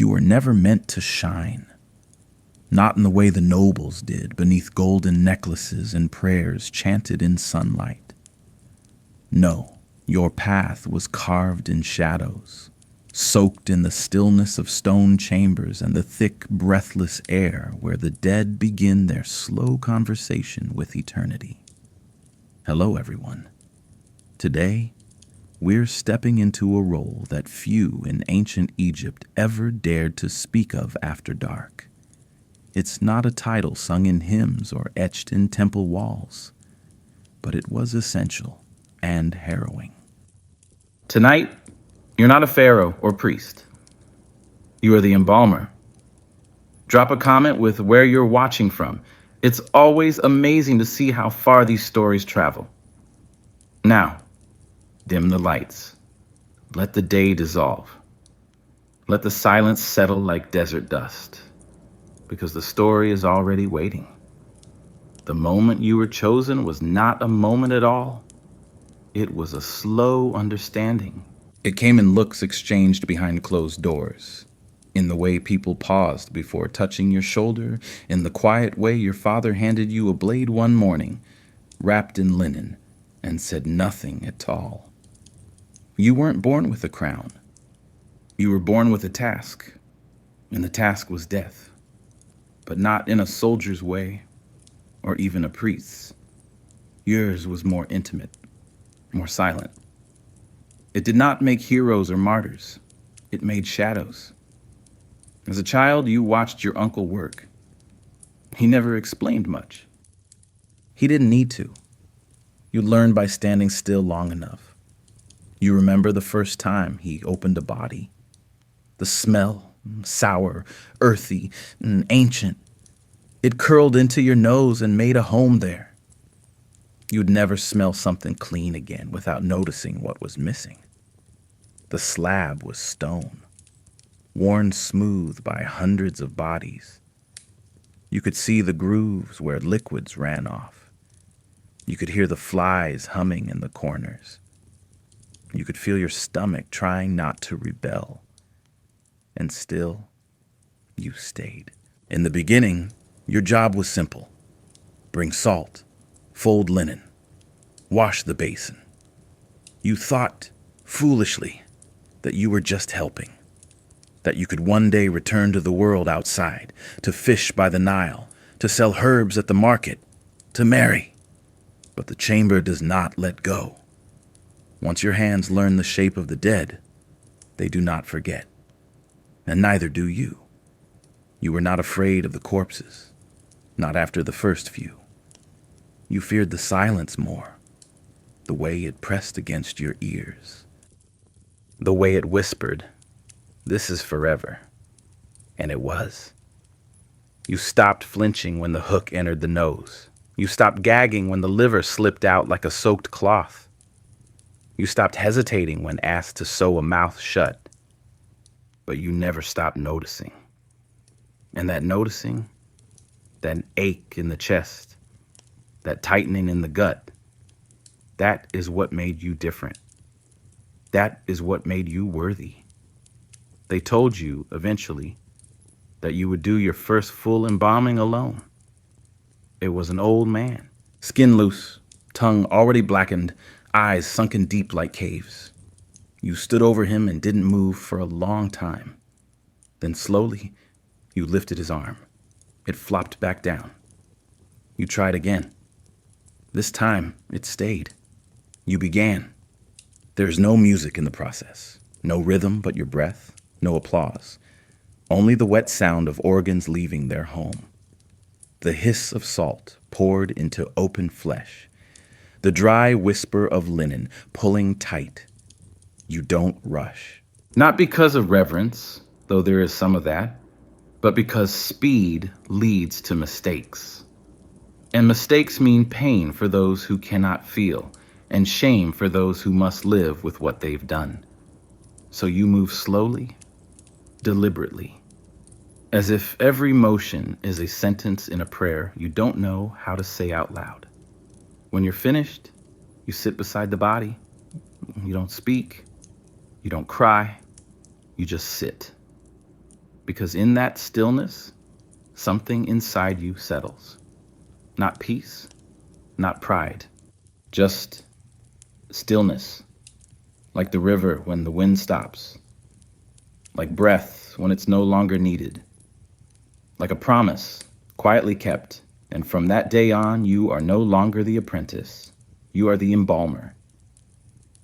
You were never meant to shine. Not in the way the nobles did, beneath golden necklaces and prayers chanted in sunlight. No, your path was carved in shadows, soaked in the stillness of stone chambers and the thick, breathless air where the dead begin their slow conversation with eternity. Hello, everyone. Today, we're stepping into a role that few in ancient Egypt ever dared to speak of after dark. It's not a title sung in hymns or etched in temple walls, but it was essential and harrowing. Tonight, you're not a pharaoh or priest. You are the embalmer. Drop a comment with where you're watching from. It's always amazing to see how far these stories travel. Now, dim the lights. Let the day dissolve. Let the silence settle like desert dust, because the story is already waiting. The moment you were chosen was not a moment at all. It was a slow understanding. It came in looks exchanged behind closed doors, in the way people paused before touching your shoulder, in the quiet way your father handed you a blade one morning, wrapped in linen, and said nothing at all. You weren't born with a crown. You were born with a task, and the task was death, but not in a soldier's way, or even a priest's. Yours was more intimate, more silent. It did not make heroes or martyrs. It made shadows. As a child, you watched your uncle work. He never explained much. He didn't need to. You learned by standing still long enough. You remember the first time he opened a body. The smell, sour, earthy, and ancient. It curled into your nose and made a home there. You'd never smell something clean again without noticing what was missing. The slab was stone, worn smooth by hundreds of bodies. You could see the grooves where liquids ran off. You could hear the flies humming in the corners. You could feel your stomach trying not to rebel. And still, you stayed. In the beginning, your job was simple. Bring salt, fold linen, wash the basin. You thought, foolishly, that you were just helping, that you could one day return to the world outside, to fish by the Nile, to sell herbs at the market, to marry. But the chamber does not let go. Once your hands learn the shape of the dead, they do not forget. And neither do you. You were not afraid of the corpses, not after the first few. You feared the silence more, the way it pressed against your ears, the way it whispered, "This is forever." And it was. You stopped flinching when the hook entered the nose. You stopped gagging when the liver slipped out like a soaked cloth. You stopped hesitating when asked to sew a mouth shut. But you never stopped noticing. And that noticing, that ache in the chest, that tightening in the gut, that is what made you different. That is what made you worthy. They told you, eventually, that you would do your first full embalming alone. It was an old man, skin loose, tongue already blackened, eyes sunken deep like caves. You stood over him and didn't move for a long time. Then slowly, you lifted his arm. It flopped back down. You tried again. This time, it stayed. You began. There's no music in the process, no rhythm but your breath, no applause. Only the wet sound of organs leaving their home. The hiss of salt poured into open flesh. The dry whisper of linen pulling tight. You don't rush. Not because of reverence, though there is some of that, but because speed leads to mistakes. And mistakes mean pain for those who cannot feel, and shame for those who must live with what they've done. So you move slowly, deliberately, as if every motion is a sentence in a prayer you don't know how to say out loud. When you're finished, you sit beside the body. You don't speak. You don't cry. You just sit. Because in that stillness, something inside you settles. Not peace, not pride, just stillness, like the river when the wind stops, like breath when it's no longer needed, like a promise quietly kept. And from that day on, you are no longer the apprentice. You are the embalmer,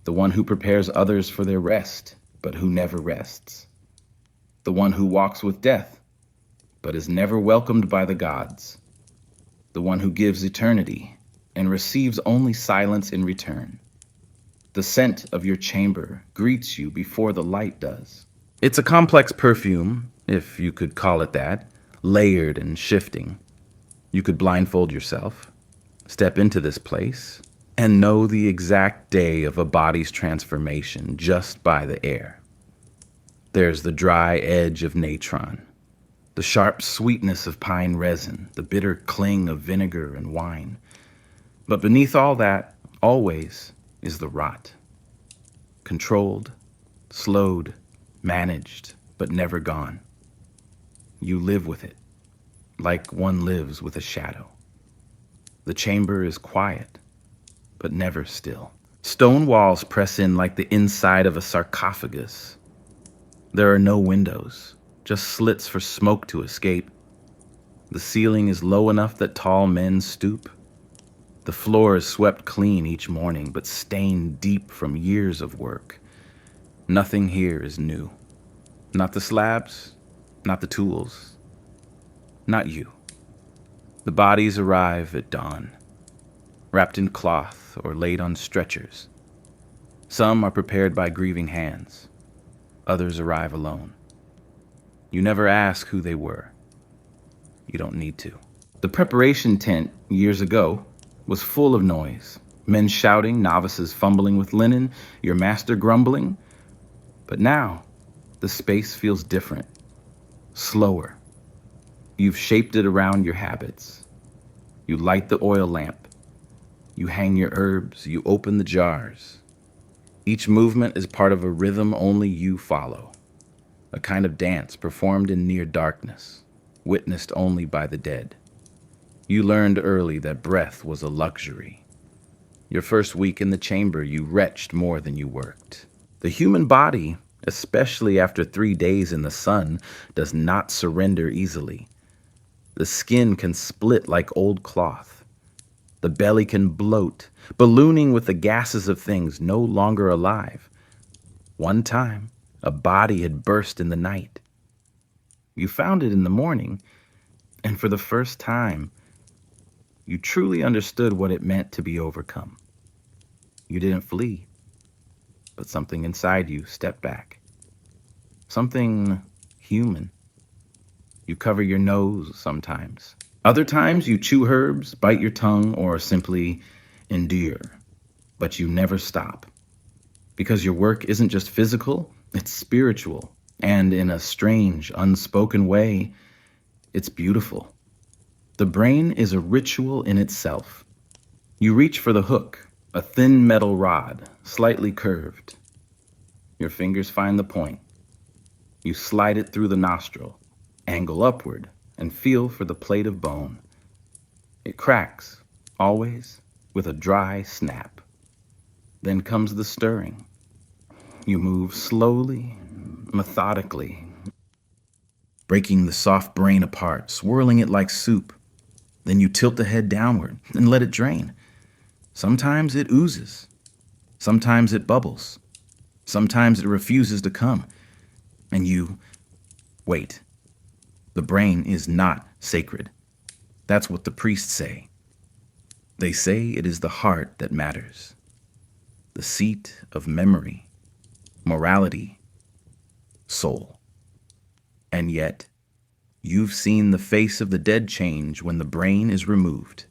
the one who prepares others for their rest, but who never rests, the one who walks with death, but is never welcomed by the gods, the one who gives eternity and receives only silence in return. The scent of your chamber greets you before the light does. It's a complex perfume, if you could call it that, layered and shifting. You could blindfold yourself, step into this place, and know the exact day of a body's transformation just by the air. There's the dry edge of natron, the sharp sweetness of pine resin, the bitter cling of vinegar and wine. But beneath all that, always, is the rot. Controlled, slowed, managed, but never gone. You live with it, like one lives with a shadow. The chamber is quiet, but never still. Stone walls press in like the inside of a sarcophagus. There are no windows, just slits for smoke to escape. The ceiling is low enough that tall men stoop. The floor is swept clean each morning, but stained deep from years of work. Nothing here is new. Not the slabs, not the tools, not you. The bodies arrive at dawn, wrapped in cloth or laid on stretchers. Some are prepared by grieving hands. Others arrive alone. You never ask who they were. You don't need to. The preparation tent, years ago, was full of noise. Men shouting, novices fumbling with linen, your master grumbling. But now, the space feels different, slower. You've shaped it around your habits. You light the oil lamp. You hang your herbs. You open the jars. Each movement is part of a rhythm only you follow, a kind of dance performed in near darkness, witnessed only by the dead. You learned early that breath was a luxury. Your first week in the chamber, you retched more than you worked. The human body, especially after 3 days in the sun, does not surrender easily. The skin can split like old cloth. The belly can bloat, ballooning with the gases of things no longer alive. One time, a body had burst in the night. You found it in the morning, and for the first time, you truly understood what it meant to be overcome. You didn't flee, but something inside you stepped back. Something human. You cover your nose sometimes. Other times you chew herbs, bite your tongue, or simply endure. But you never stop. Because your work isn't just physical, it's spiritual. And in a strange, unspoken way, it's beautiful. The brain is a ritual in itself. You reach for the hook, a thin metal rod, slightly curved. Your fingers find the point. You slide it through the nostril, angle upward, and feel for the plate of bone. It cracks, always, with a dry snap. Then comes the stirring. You move slowly, methodically, breaking the soft brain apart, swirling it like soup. Then you tilt the head downward and let it drain. Sometimes it oozes. Sometimes it bubbles. Sometimes it refuses to come. And you wait. The brain is not sacred. That's what the priests say. They say it is the heart that matters, the seat of memory, morality, soul. And yet, you've seen the face of the dead change when the brain is removed.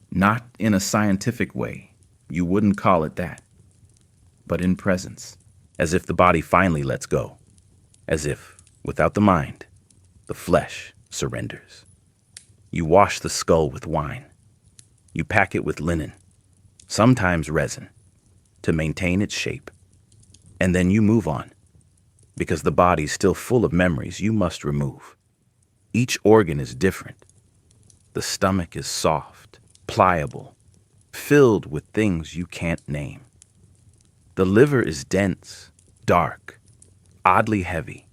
Not in a scientific way, you wouldn't call it that, but in presence, as if the body finally lets go, as if, without the mind, the flesh surrenders. You wash the skull with wine. You pack it with linen, sometimes resin, to maintain its shape. And then you move on, because the body's still full of memories you must remove. Each organ is different. The stomach is soft, pliable, filled with things you can't name. The liver is dense, dark, oddly heavy.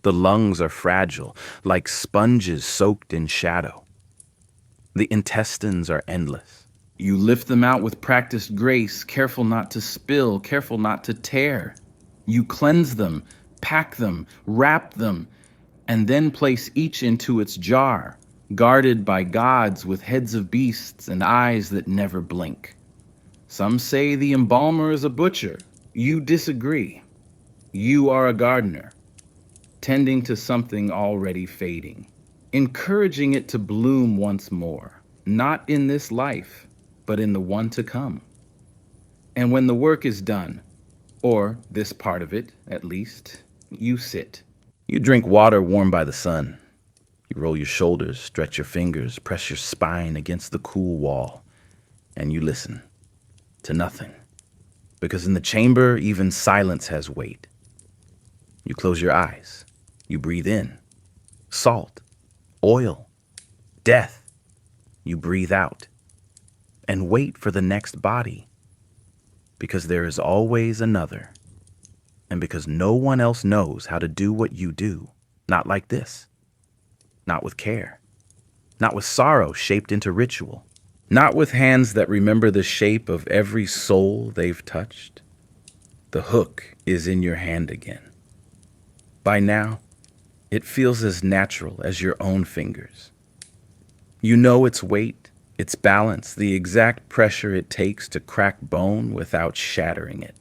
The lungs are fragile, like sponges soaked in shadow. The intestines are endless. You lift them out with practiced grace, careful not to spill, careful not to tear. You cleanse them, pack them, wrap them, and then place each into its jar, guarded by gods with heads of beasts and eyes that never blink. Some say the embalmer is a butcher. You disagree. You are a gardener, tending to something already fading, encouraging it to bloom once more, not in this life, but in the one to come. And when the work is done, or this part of it, at least, you sit. You drink water warmed by the sun. You roll your shoulders, stretch your fingers, press your spine against the cool wall, and you listen to nothing. Because in the chamber, even silence has weight. You close your eyes. You breathe in. Salt, oil, death. You breathe out. And wait for the next body. Because there is always another. And because no one else knows how to do what you do. Not like this. Not with care. Not with sorrow shaped into ritual. Not with hands that remember the shape of every soul they've touched. The hook is in your hand again. By now, it feels as natural as your own fingers. You know its weight, its balance, the exact pressure it takes to crack bone without shattering it.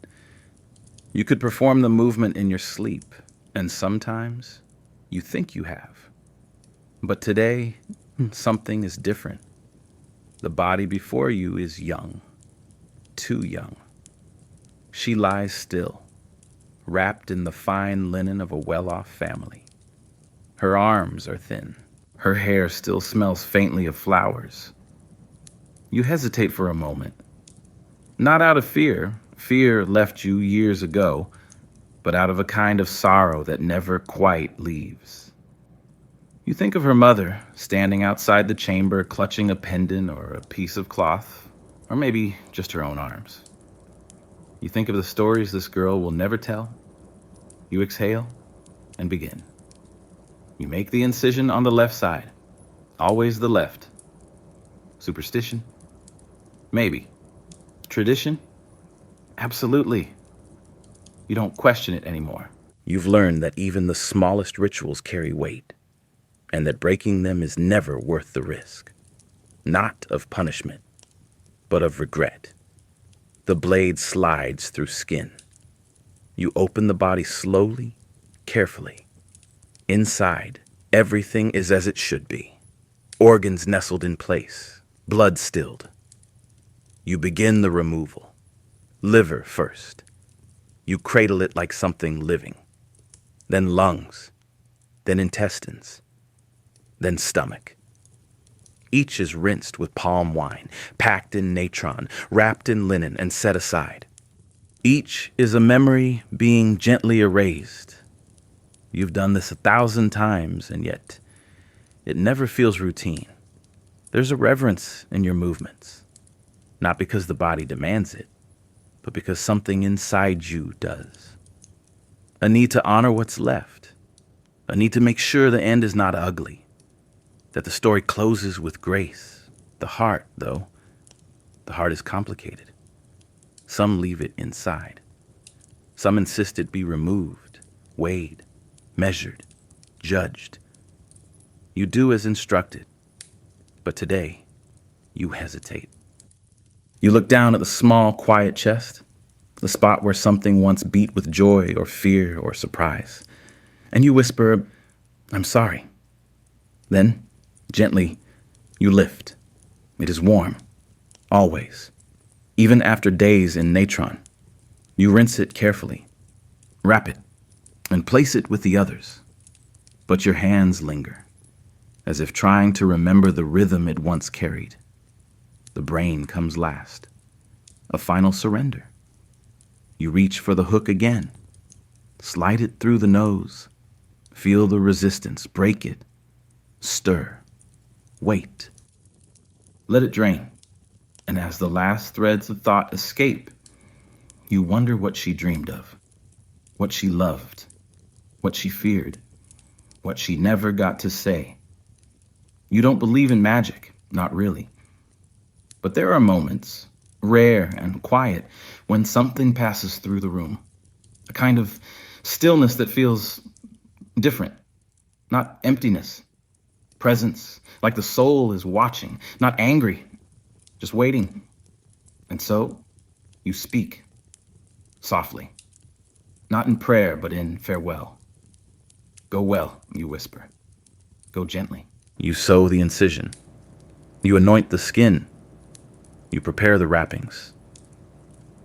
You could perform the movement in your sleep, and sometimes you think you have. But today, something is different. The body before you is young, too young. She lies still, wrapped in the fine linen of a well-off family. Her arms are thin. Her hair still smells faintly of flowers. You hesitate for a moment. Not out of fear. Fear left you years ago, but out of a kind of sorrow that never quite leaves. You think of her mother, standing outside the chamber, clutching a pendant or a piece of cloth, or maybe just her own arms. You think of the stories this girl will never tell. You exhale and begin. You make the incision on the left side, always the left. Superstition? Maybe. Tradition? Absolutely. You don't question it anymore. You've learned that even the smallest rituals carry weight, and that breaking them is never worth the risk. Not of punishment, but of regret. The blade slides through skin. You open the body slowly, carefully. Inside, everything is as it should be. Organs nestled in place, blood stilled. You begin the removal. Liver first. You cradle it like something living. Then lungs. Then intestines. Then stomach. Each is rinsed with palm wine, packed in natron, wrapped in linen, and set aside. Each is a memory being gently erased. You've done this 1,000 times, and yet it never feels routine. There's a reverence in your movements, not because the body demands it, but because something inside you does. A need to honor what's left, a need to make sure the end is not ugly, that the story closes with grace. The heart, though, the heart is complicated. Some leave it inside. Some insist it be removed, weighed, measured, judged. You do as instructed, but today you hesitate. You look down at the small, quiet chest, the spot where something once beat with joy or fear or surprise, and you whisper, "I'm sorry." Then, gently, you lift. It is warm, always, even after days in natron. You rinse it carefully, wrap it, and place it with the others. But your hands linger, as if trying to remember the rhythm it once carried. The brain comes last, a final surrender. You reach for the hook again, Slide it through the nose. Feel the resistance. Break it. Stir. Wait. Let it drain. And as the last threads of thought escape, you wonder what she dreamed of, what she loved, what she feared, what she never got to say. You don't believe in magic, not really. But there are moments, rare and quiet, when something passes through the room. A kind of stillness that feels different, not emptiness. Presence, like the soul is watching, not angry, just waiting. And so, you speak, softly. Not in prayer, but in farewell. Go well, you whisper. Go gently. You sew the incision. You anoint the skin. You prepare the wrappings.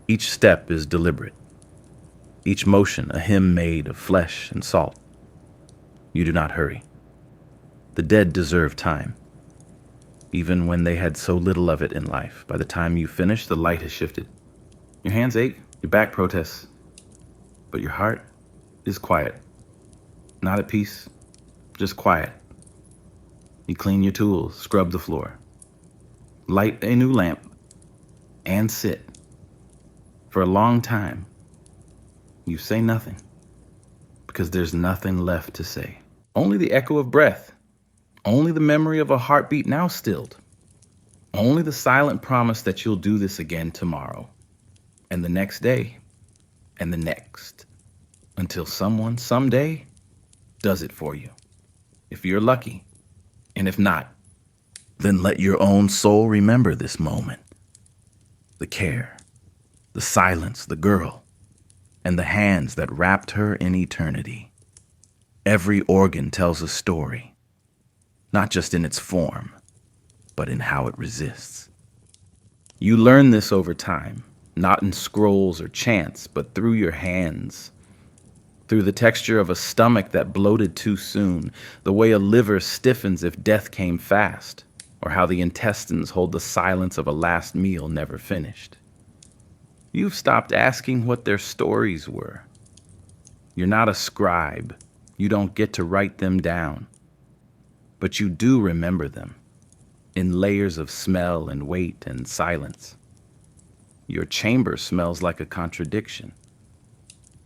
Each step is deliberate. Each motion a hymn made of flesh and salt. You do not hurry. The dead deserve time. Even when they had so little of it in life, by the time you finish, the light has shifted. Your hands ache, your back protests, but your heart is quiet. Not at peace, just quiet. You clean your tools, scrub the floor, light a new lamp, and sit. For a long time, you say nothing, because there's nothing left to say. Only the echo of breath. Only the memory of a heartbeat now stilled. Only the silent promise that you'll do this again tomorrow, and the next day, and the next, until someone someday does it for you. If you're lucky, and if not, then let your own soul remember this moment. The care, the silence, the girl, and the hands that wrapped her in eternity. Every organ tells a story. Not just in its form, but in how it resists. You learn this over time, not in scrolls or chants, but through your hands, through the texture of a stomach that bloated too soon, the way a liver stiffens if death came fast, or how the intestines hold the silence of a last meal never finished. You've stopped asking what their stories were. You're not a scribe. You don't get to write them down. But you do remember them, in layers of smell and weight and silence. Your chamber smells like a contradiction.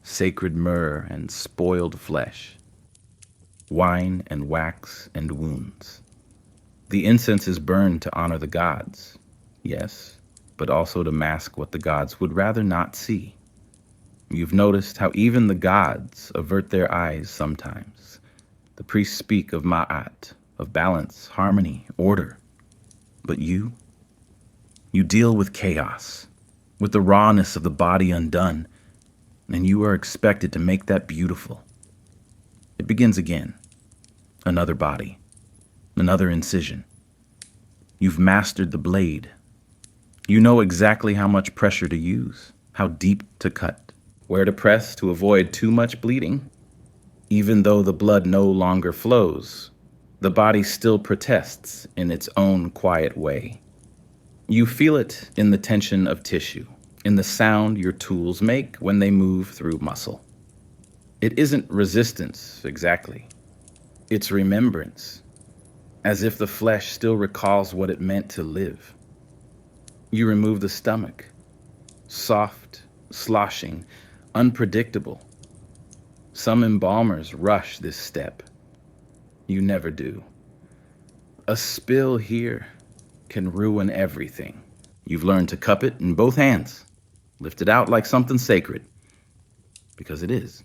Sacred myrrh and spoiled flesh. Wine and wax and wounds. The incense is burned to honor the gods, yes, but also to mask what the gods would rather not see. You've noticed how even the gods avert their eyes sometimes. The priests speak of ma'at, of balance, harmony, order. But you deal with chaos, with the rawness of the body undone, and you are expected to make that beautiful. It begins again. Another body, another incision. You've mastered the blade. You know exactly how much pressure to use, how deep to cut, where to press to avoid too much bleeding. Even though the blood no longer flows, the body still protests in its own quiet way. You feel it in the tension of tissue, in the sound your tools make when they move through muscle. It isn't resistance, exactly. It's remembrance, as if the flesh still recalls what it meant to live. You remove the stomach, soft, sloshing, unpredictable. Some embalmers rush this step. You never do. A spill here can ruin everything. You've learned to cup it in both hands, lift it out like something sacred, because it is.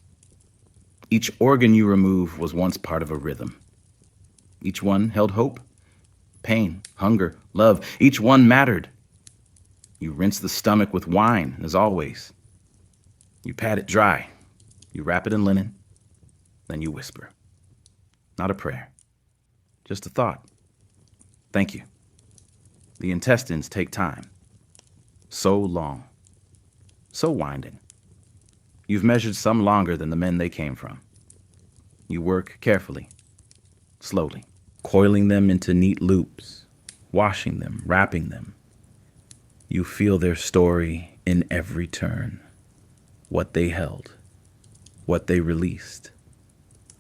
Each organ you remove was once part of a rhythm. Each one held hope, pain, hunger, love. Each one mattered. You rinse the stomach with wine, as always. You pat it dry. You wrap it in linen. Then you whisper. Not a prayer, just a thought. Thank you. The intestines take time. So long. So winding. You've measured some longer than the men they came from. You work carefully, slowly, coiling them into neat loops, washing them, wrapping them. You feel their story in every turn, what they held, what they released,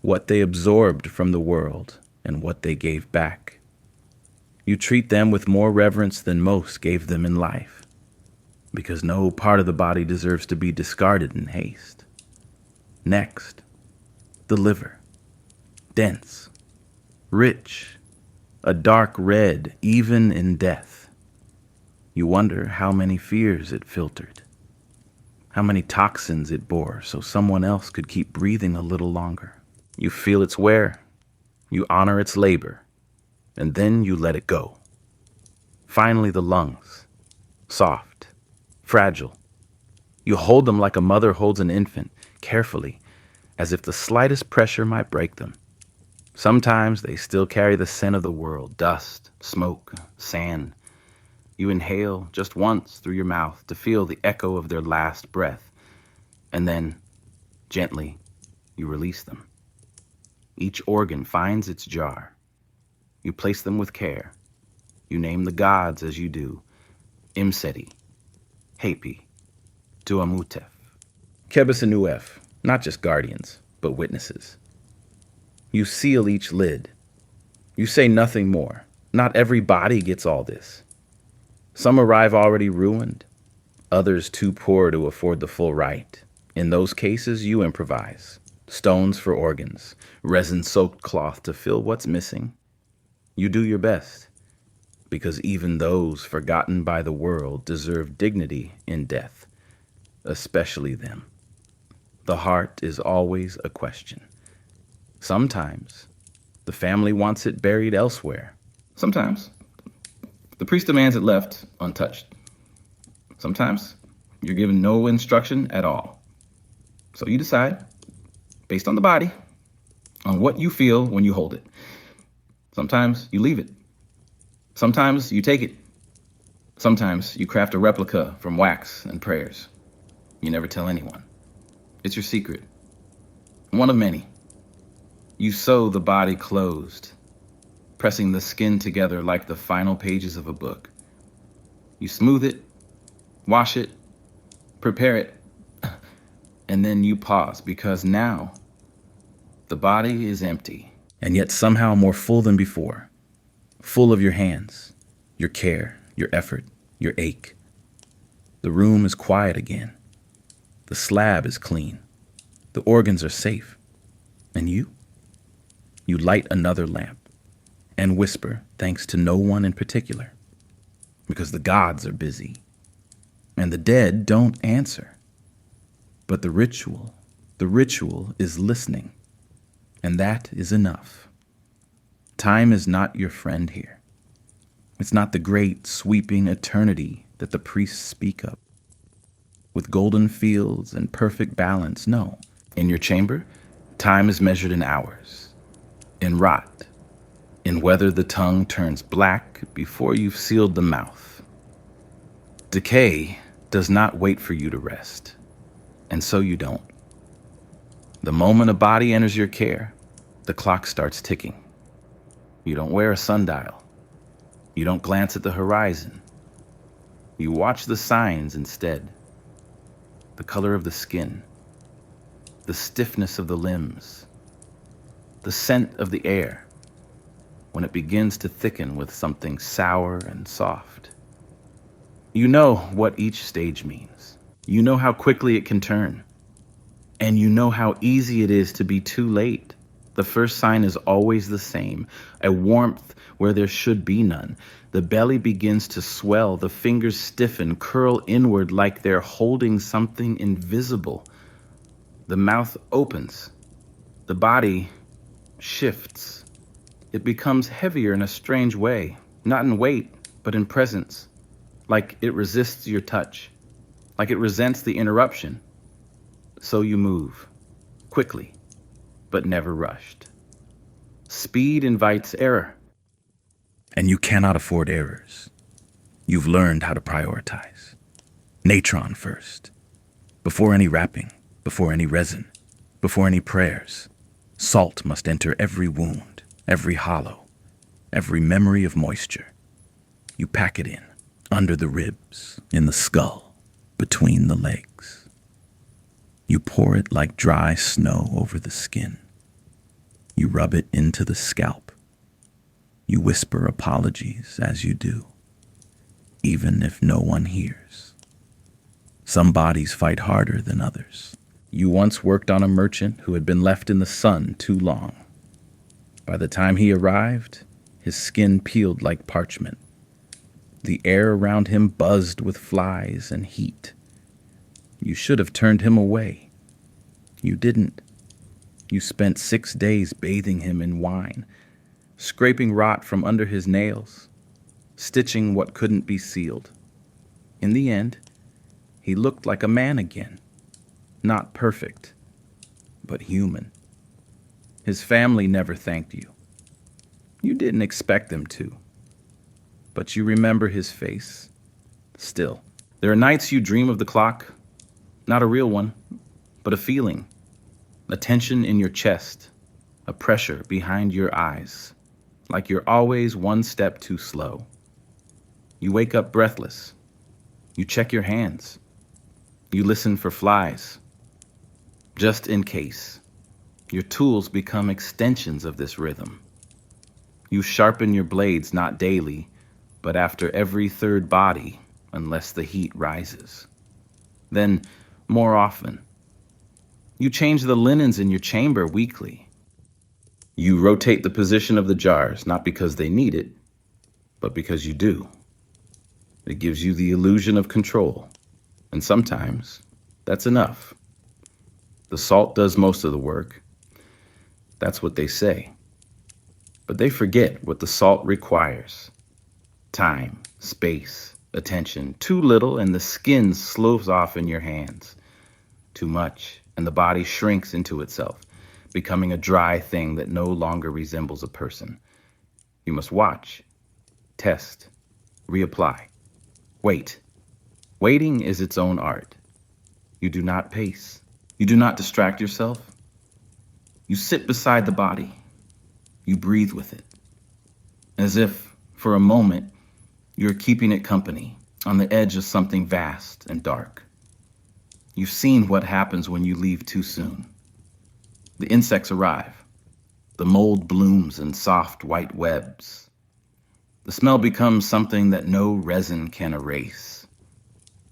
what they absorbed from the world, and what they gave back. You treat them with more reverence than most gave them in life, because no part of the body deserves to be discarded in haste. Next, the liver. Dense, rich, a dark red even in death. You wonder how many fears it filtered, how many toxins it bore so someone else could keep breathing a little longer. You feel its wear, you honor its labor, and then you let it go. Finally, the lungs, soft, fragile. You hold them like a mother holds an infant, carefully, as if the slightest pressure might break them. Sometimes they still carry the scent of the world, dust, smoke, sand. You inhale just once through your mouth to feel the echo of their last breath, and then, gently, you release them. Each organ finds its jar. You place them with care. You name the gods as you do. Imseti, Hapi, Tuamutef. Kebesanuef, not just guardians, but witnesses. You seal each lid. You say nothing more. Not every body gets all this. Some arrive already ruined, others too poor to afford the full rite. In those cases, you improvise. Stones for organs, resin-soaked cloth to fill what's missing. You do your best, because even those forgotten by the world deserve dignity in death, especially them. The heart is always a question. Sometimes the family wants it buried elsewhere. Sometimes the priest demands it left untouched. Sometimes you're given no instruction at all. So you decide, based on the body, on what you feel when you hold it. Sometimes you leave it. Sometimes you take it. Sometimes you craft a replica from wax and prayers. You never tell anyone. It's your secret. One of many. You sew the body closed, pressing the skin together like the final pages of a book. You smooth it, wash it, prepare it, and then you pause, because now the body is empty. And yet somehow more full than before. Full of your hands, your care, your effort, your ache. The room is quiet again. The slab is clean. The organs are safe. And you? You light another lamp and whisper thanks to no one in particular, because the gods are busy and the dead don't answer. But the ritual is listening, and that is enough. Time is not your friend here. It's not the great sweeping eternity that the priests speak of, with golden fields and perfect balance. No. In your chamber, time is measured in hours, in rot, in whether the tongue turns black before you've sealed the mouth. Decay does not wait for you to rest, and so you don't. The moment a body enters your care, the clock starts ticking. You don't wear a sundial. You don't glance at the horizon. You watch the signs instead. The color of the skin, the stiffness of the limbs, the scent of the air, when it begins to thicken with something sour and soft. You know what each stage means. You know how quickly it can turn. And you know how easy it is to be too late. The first sign is always the same, a warmth where there should be none. The belly begins to swell, the fingers stiffen, curl inward like they're holding something invisible. The mouth opens. The body shifts. It becomes heavier in a strange way, not in weight, but in presence, like it resists your touch, like it resents the interruption. So you move, quickly, but never rushed. Speed invites error. And you cannot afford errors. You've learned how to prioritize. Natron first. Before any wrapping, before any resin, before any prayers, salt must enter every wound, every hollow, every memory of moisture. You pack it in, under the ribs, in the skull, between the legs. You pour it like dry snow over the skin. You rub it into the scalp. You whisper apologies as you do, even if no one hears. Some bodies fight harder than others. You once worked on a merchant who had been left in the sun too long. By the time he arrived, his skin peeled like parchment. The air around him buzzed with flies and heat. You should have turned him away. You didn't. You spent 6 days bathing him in wine, scraping rot from under his nails, stitching what couldn't be sealed. In the end, he looked like a man again. Not perfect, but human. His family never thanked you. You didn't expect them to. But you remember his face. Still, there are nights you dream of the clock, not a real one, but a feeling, a tension in your chest, a pressure behind your eyes, like you're always one step too slow. You wake up breathless. You check your hands. You listen for flies. Just in case. Your tools become extensions of this rhythm. You sharpen your blades not daily, but after every third body, unless the heat rises. Then, more often. You change the linens in your chamber weekly. You rotate the position of the jars, not because they need it, but because you do. It gives you the illusion of control, and sometimes that's enough. The salt does most of the work. That's what they say. But they forget what the salt requires. Time, space, attention. Too little and the skin slows off in your hands. Too much and the body shrinks into itself, becoming a dry thing that no longer resembles a person. You must watch, test, reapply. Wait. Waiting is its own art. You do not pace. You do not distract yourself. You sit beside the body. You breathe with it. As if, for a moment, you're keeping it company on the edge of something vast and dark. You've seen what happens when you leave too soon. The insects arrive. The mold blooms in soft white webs. The smell becomes something that no resin can erase.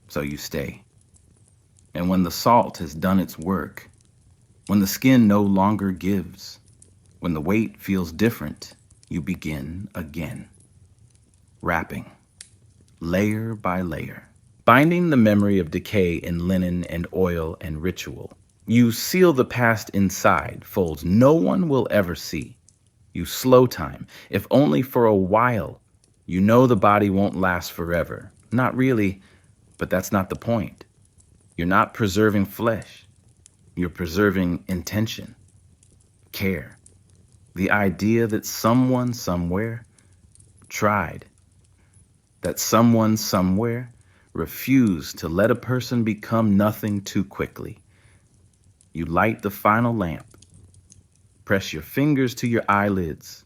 So you stay. And when the salt has done its work, when the skin no longer gives, when the weight feels different, you begin again. Wrapping, layer by layer, binding the memory of decay in linen and oil and ritual. You seal the past inside folds no one will ever see. You slow time, if only for a while. You know the body won't last forever. Not really, but that's not the point. You're not preserving flesh. You're preserving intention, care. The idea that someone somewhere tried, that someone somewhere refused to let a person become nothing too quickly. You light the final lamp, press your fingers to your eyelids,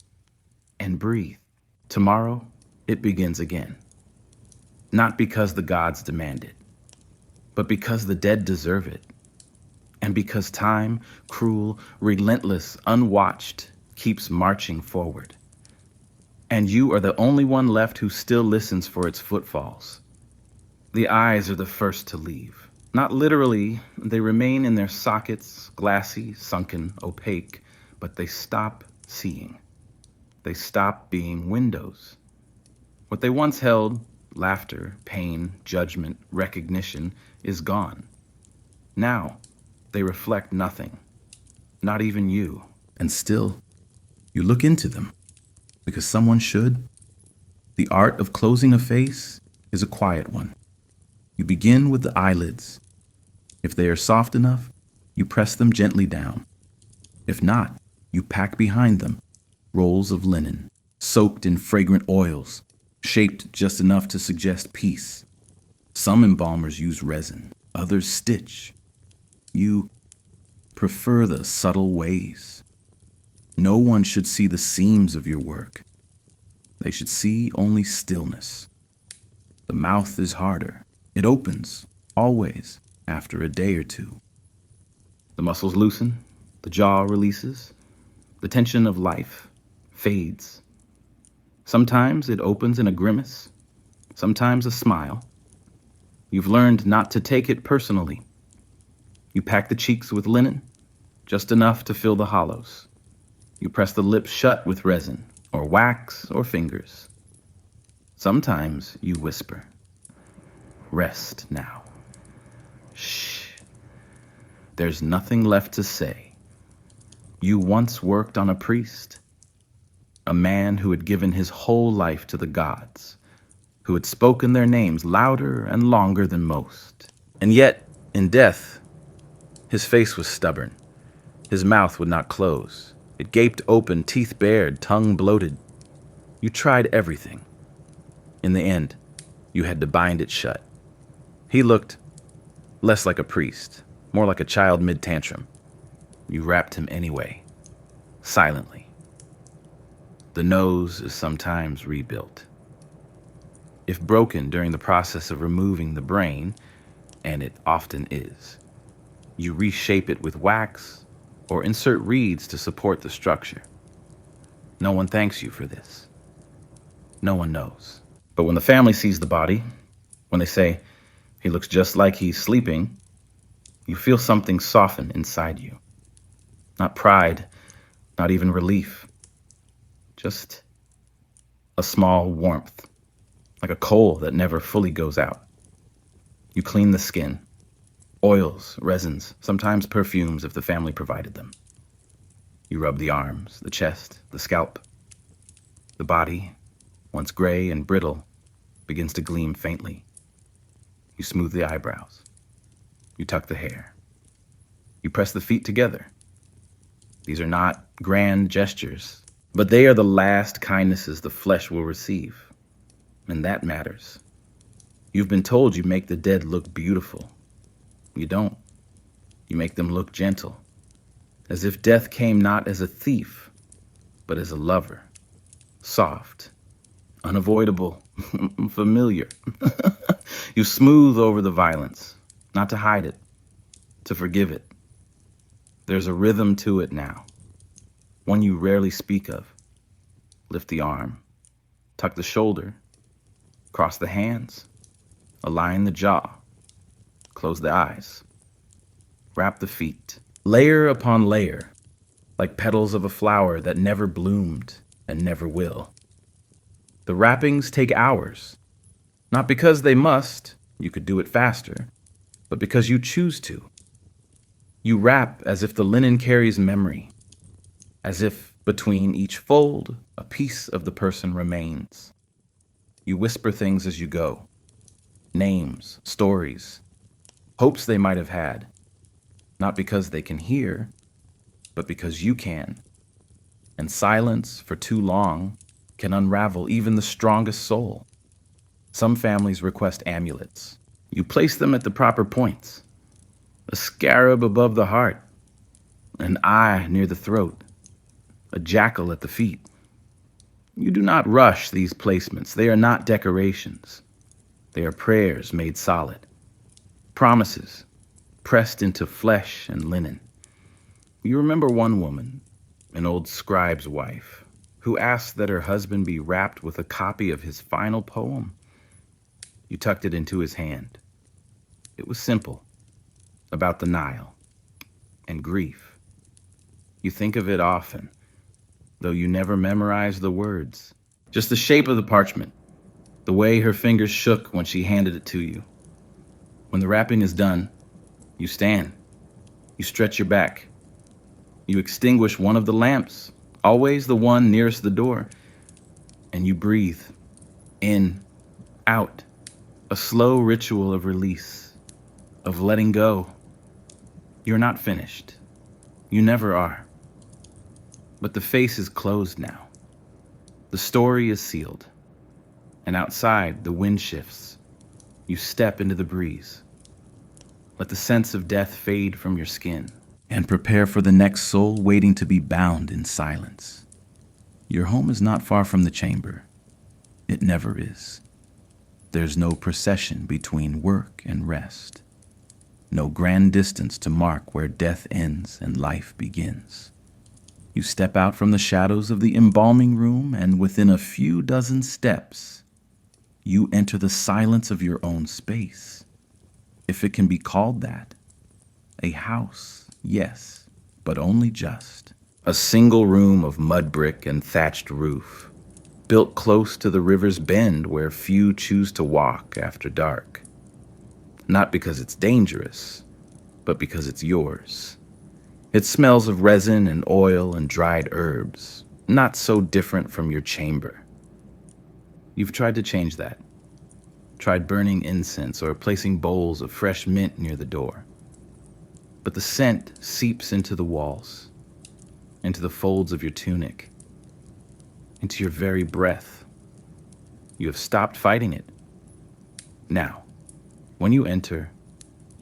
and breathe. Tomorrow, it begins again. Not because the gods demand it, but because the dead deserve it. And because time, cruel, relentless, unwatched, keeps marching forward. And you are the only one left who still listens for its footfalls. The eyes are the first to leave. Not literally, they remain in their sockets, glassy, sunken, opaque, but they stop seeing. They stop being windows. What they once held, laughter, pain, judgment, recognition, is gone. Now, they reflect nothing, not even you. And still, you look into them, because someone should. The art of closing a face is a quiet one. You begin with the eyelids. If they are soft enough, you press them gently down. If not, you pack behind them rolls of linen, soaked in fragrant oils, shaped just enough to suggest peace. Some embalmers use resin, others stitch. You prefer the subtle ways. No one should see the seams of your work. They should see only stillness. The mouth is harder. It opens, always, after a day or two. The muscles loosen, the jaw releases, the tension of life fades. Sometimes it opens in a grimace, sometimes a smile. You've learned not to take it personally. You pack the cheeks with linen, just enough to fill the hollows. You press the lips shut with resin, or wax, or fingers. Sometimes you whisper, "Rest now. Shh. There's nothing left to say. You once worked on a priest, a man who had given his whole life to the gods, who had spoken their names louder and longer than most. And yet, in death, his face was stubborn. His mouth would not close. It gaped open, teeth bared, tongue bloated. You tried everything. In the end, you had to bind it shut. He looked less like a priest, more like a child mid-tantrum. You wrapped him anyway, silently. The nose is sometimes rebuilt. If broken during the process of removing the brain, and it often is, you reshape it with wax or insert reeds to support the structure. No one thanks you for this. No one knows. But when the family sees the body, when they say, "He looks just like he's sleeping," you feel something soften inside you. Not pride, not even relief. Just a small warmth, like a coal that never fully goes out. You clean the skin, oils, resins, sometimes perfumes if the family provided them. You rub the arms, the chest, the scalp. The body, once gray and brittle, begins to gleam faintly. You smooth the eyebrows. You tuck the hair. You press the feet together. These are not grand gestures, but they are the last kindnesses the flesh will receive. And that matters. You've been told you make the dead look beautiful. You don't. You make them look gentle, as if death came not as a thief, but as a lover. Soft, unavoidable, familiar. You smooth over the violence, not to hide it, to forgive it. There's a rhythm to it now, one you rarely speak of. Lift the arm, tuck the shoulder, cross the hands, align the jaw, close the eyes, wrap the feet, layer upon layer, like petals of a flower that never bloomed and never will. The wrappings take hours, not because they must, you could do it faster, but because you choose to. You wrap as if the linen carries memory, as if between each fold, a piece of the person remains. You whisper things as you go, names, stories, hopes they might have had, not because they can hear, but because you can. And silence for too long can unravel even the strongest soul. Some families request amulets. You place them at the proper points. A scarab above the heart, an eye near the throat, a jackal at the feet. You do not rush these placements. They are not decorations. They are prayers made solid, promises pressed into flesh and linen. You remember one woman, an old scribe's wife, who asked that her husband be wrapped with a copy of his final poem. You tucked it into his hand. It was simple, about the Nile and grief. You think of it often, though you never memorize the words. Just the shape of the parchment, the way her fingers shook when she handed it to you. When the wrapping is done, you stand. You stretch your back. You extinguish one of the lamps, always the one nearest the door, and you breathe in, out, a slow ritual of release, of letting go. You're not finished. You never are. But the face is closed now. The story is sealed. And outside, the wind shifts. You step into the breeze. Let the sense of death fade from your skin. And prepare for the next soul waiting to be bound in silence. Your home is not far from the chamber. It never is. There's no procession between work and rest. No grand distance to mark where death ends and life begins. You step out from the shadows of the embalming room, and within a few dozen steps, you enter the silence of your own space. If it can be called that. A house, yes, but only just. A single room of mud brick and thatched roof, built close to the river's bend where few choose to walk after dark. Not because it's dangerous, but because it's yours. It smells of resin and oil and dried herbs, not so different from your chamber. You've tried to change that. Tried burning incense or placing bowls of fresh mint near the door. But the scent seeps into the walls, into the folds of your tunic, into your very breath. You have stopped fighting it. Now, when you enter,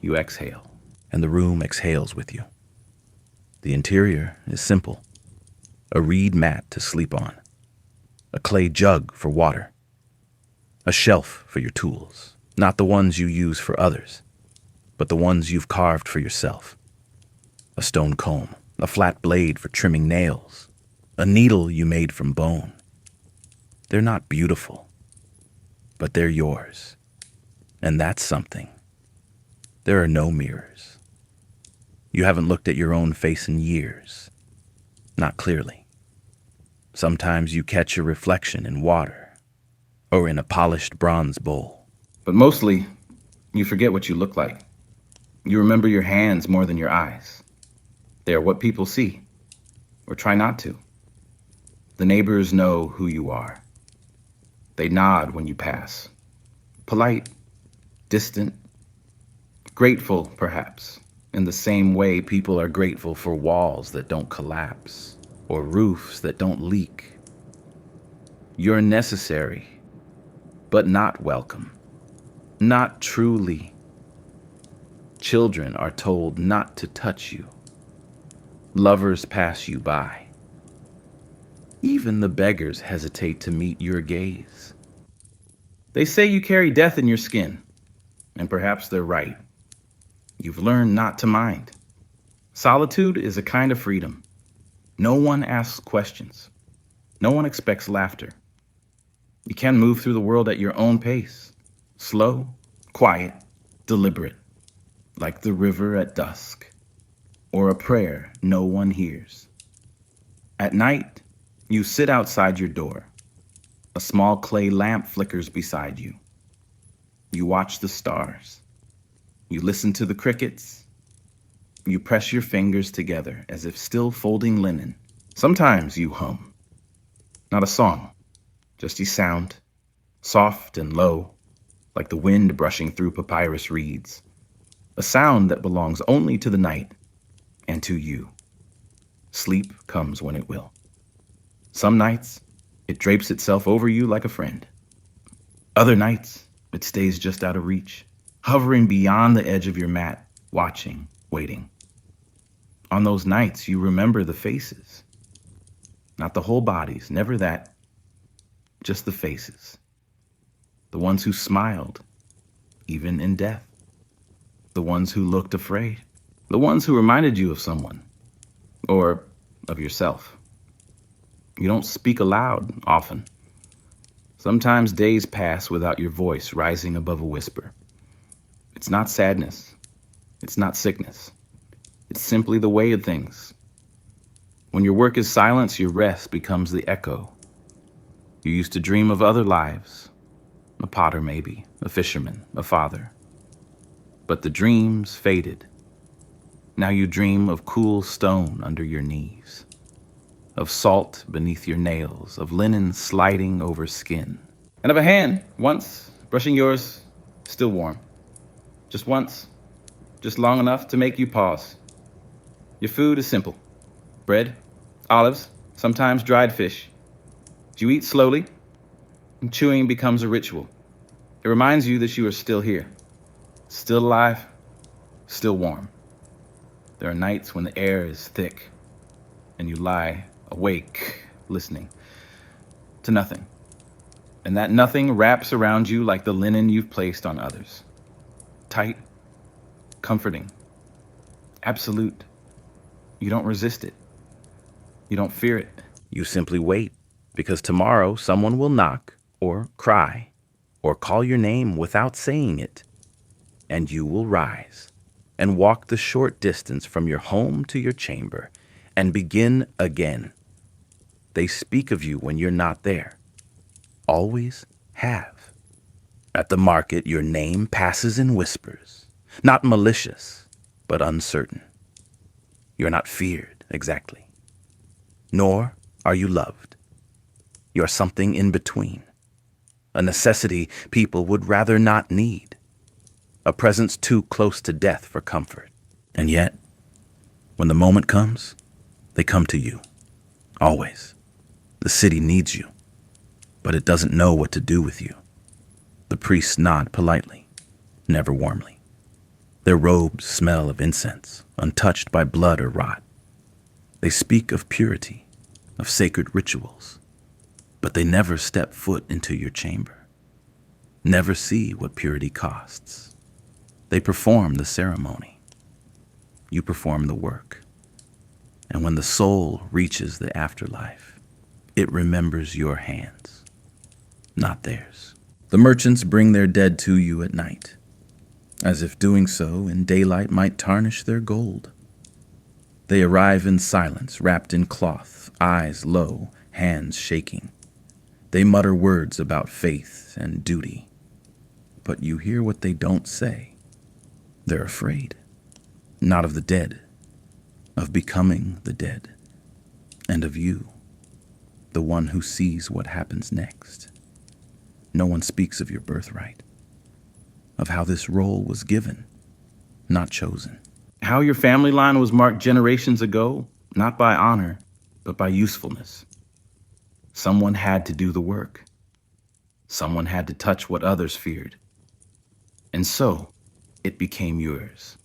you exhale, and the room exhales with you. The interior is simple. A reed mat to sleep on, a clay jug for water, a shelf for your tools, not the ones you use for others, but the ones you've carved for yourself. A stone comb, a flat blade for trimming nails, a needle you made from bone. They're not beautiful, but they're yours. And that's something. There are no mirrors. You haven't looked at your own face in years. Not clearly. Sometimes you catch your reflection in water or in a polished bronze bowl. But mostly, you forget what you look like. You remember your hands more than your eyes. They are what people see, or try not to. The neighbors know who you are. They nod when you pass. Polite, distant, grateful, perhaps, in the same way people are grateful for walls that don't collapse or roofs that don't leak. You're necessary, but not welcome. Not truly. Children are told not to touch you. Lovers pass you by. Even the beggars hesitate to meet your gaze. They say you carry death in your skin, and perhaps they're right. You've learned not to mind. Solitude is a kind of freedom. No one asks questions. No one expects laughter. You can move through the world at your own pace. Slow, quiet, deliberate, like the river at dusk, or a prayer no one hears. At night, you sit outside your door. A small clay lamp flickers beside you. You watch the stars. You listen to the crickets. You press your fingers together as if still folding linen. Sometimes you hum. Not a song, just a sound, soft and low, like the wind brushing through papyrus reeds. A sound that belongs only to the night and to you. Sleep comes when it will. Some nights, it drapes itself over you like a friend. Other nights, it stays just out of reach, hovering beyond the edge of your mat, watching, waiting. On those nights, you remember the faces. Not the whole bodies, never that. Just the faces. The ones who smiled, even in death. The ones who looked afraid. The ones who reminded you of someone, or of yourself. You don't speak aloud often. Sometimes days pass without your voice rising above a whisper. It's not sadness. It's not sickness. It's simply the way of things. When your work is silence, your rest becomes the echo. You used to dream of other lives. A potter maybe, a fisherman, a father. But the dreams faded. Now you dream of cool stone under your knees, of salt beneath your nails, of linen sliding over skin, and of a hand, once, brushing yours, still warm. Just once, just long enough to make you pause. Your food is simple. Bread, olives, sometimes dried fish. You eat slowly, and chewing becomes a ritual. It reminds you that you are still here, still alive, still warm. There are nights when the air is thick, and you lie awake, listening to nothing. And that nothing wraps around you like the linen you've placed on others. Tight, comforting, absolute. You don't resist it. You don't fear it. You simply wait, because tomorrow someone will knock, or cry, or call your name without saying it, and you will rise and walk the short distance from your home to your chamber and begin again. They speak of you when you're not there. Always have. At the market, your name passes in whispers, not malicious, but uncertain. You're not feared, exactly. Nor are you loved. You're something in between. A necessity people would rather not need. A presence too close to death for comfort. And yet, when the moment comes, they come to you. Always. The city needs you, but it doesn't know what to do with you. The priests nod politely, never warmly. Their robes smell of incense, untouched by blood or rot. They speak of purity, of sacred rituals, but they never step foot into your chamber, never see what purity costs. They perform the ceremony. You perform the work. And when the soul reaches the afterlife, it remembers your hands, not theirs. The merchants bring their dead to you at night, as if doing so in daylight might tarnish their gold. They arrive in silence, wrapped in cloth, eyes low, hands shaking. They mutter words about faith and duty, but you hear what they don't say. They're afraid, not of the dead, of becoming the dead, and of you, the one who sees what happens next. No one speaks of your birthright, of how this role was given, not chosen. How your family line was marked generations ago, not by honor, but by usefulness. Someone had to do the work. Someone had to touch what others feared. And so, it became yours.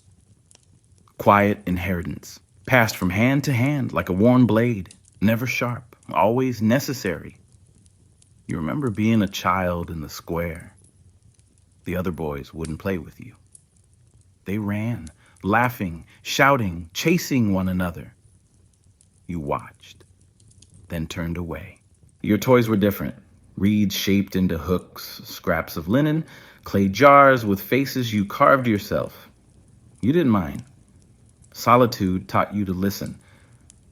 Quiet inheritance, passed from hand to hand like a worn blade, never sharp, always necessary. You remember being a child in the square. The other boys wouldn't play with you. They ran, laughing, shouting, chasing one another. You watched, then turned away. Your toys were different. Reeds shaped into hooks, scraps of linen, clay jars with faces you carved yourself. You didn't mind. Solitude taught you to listen,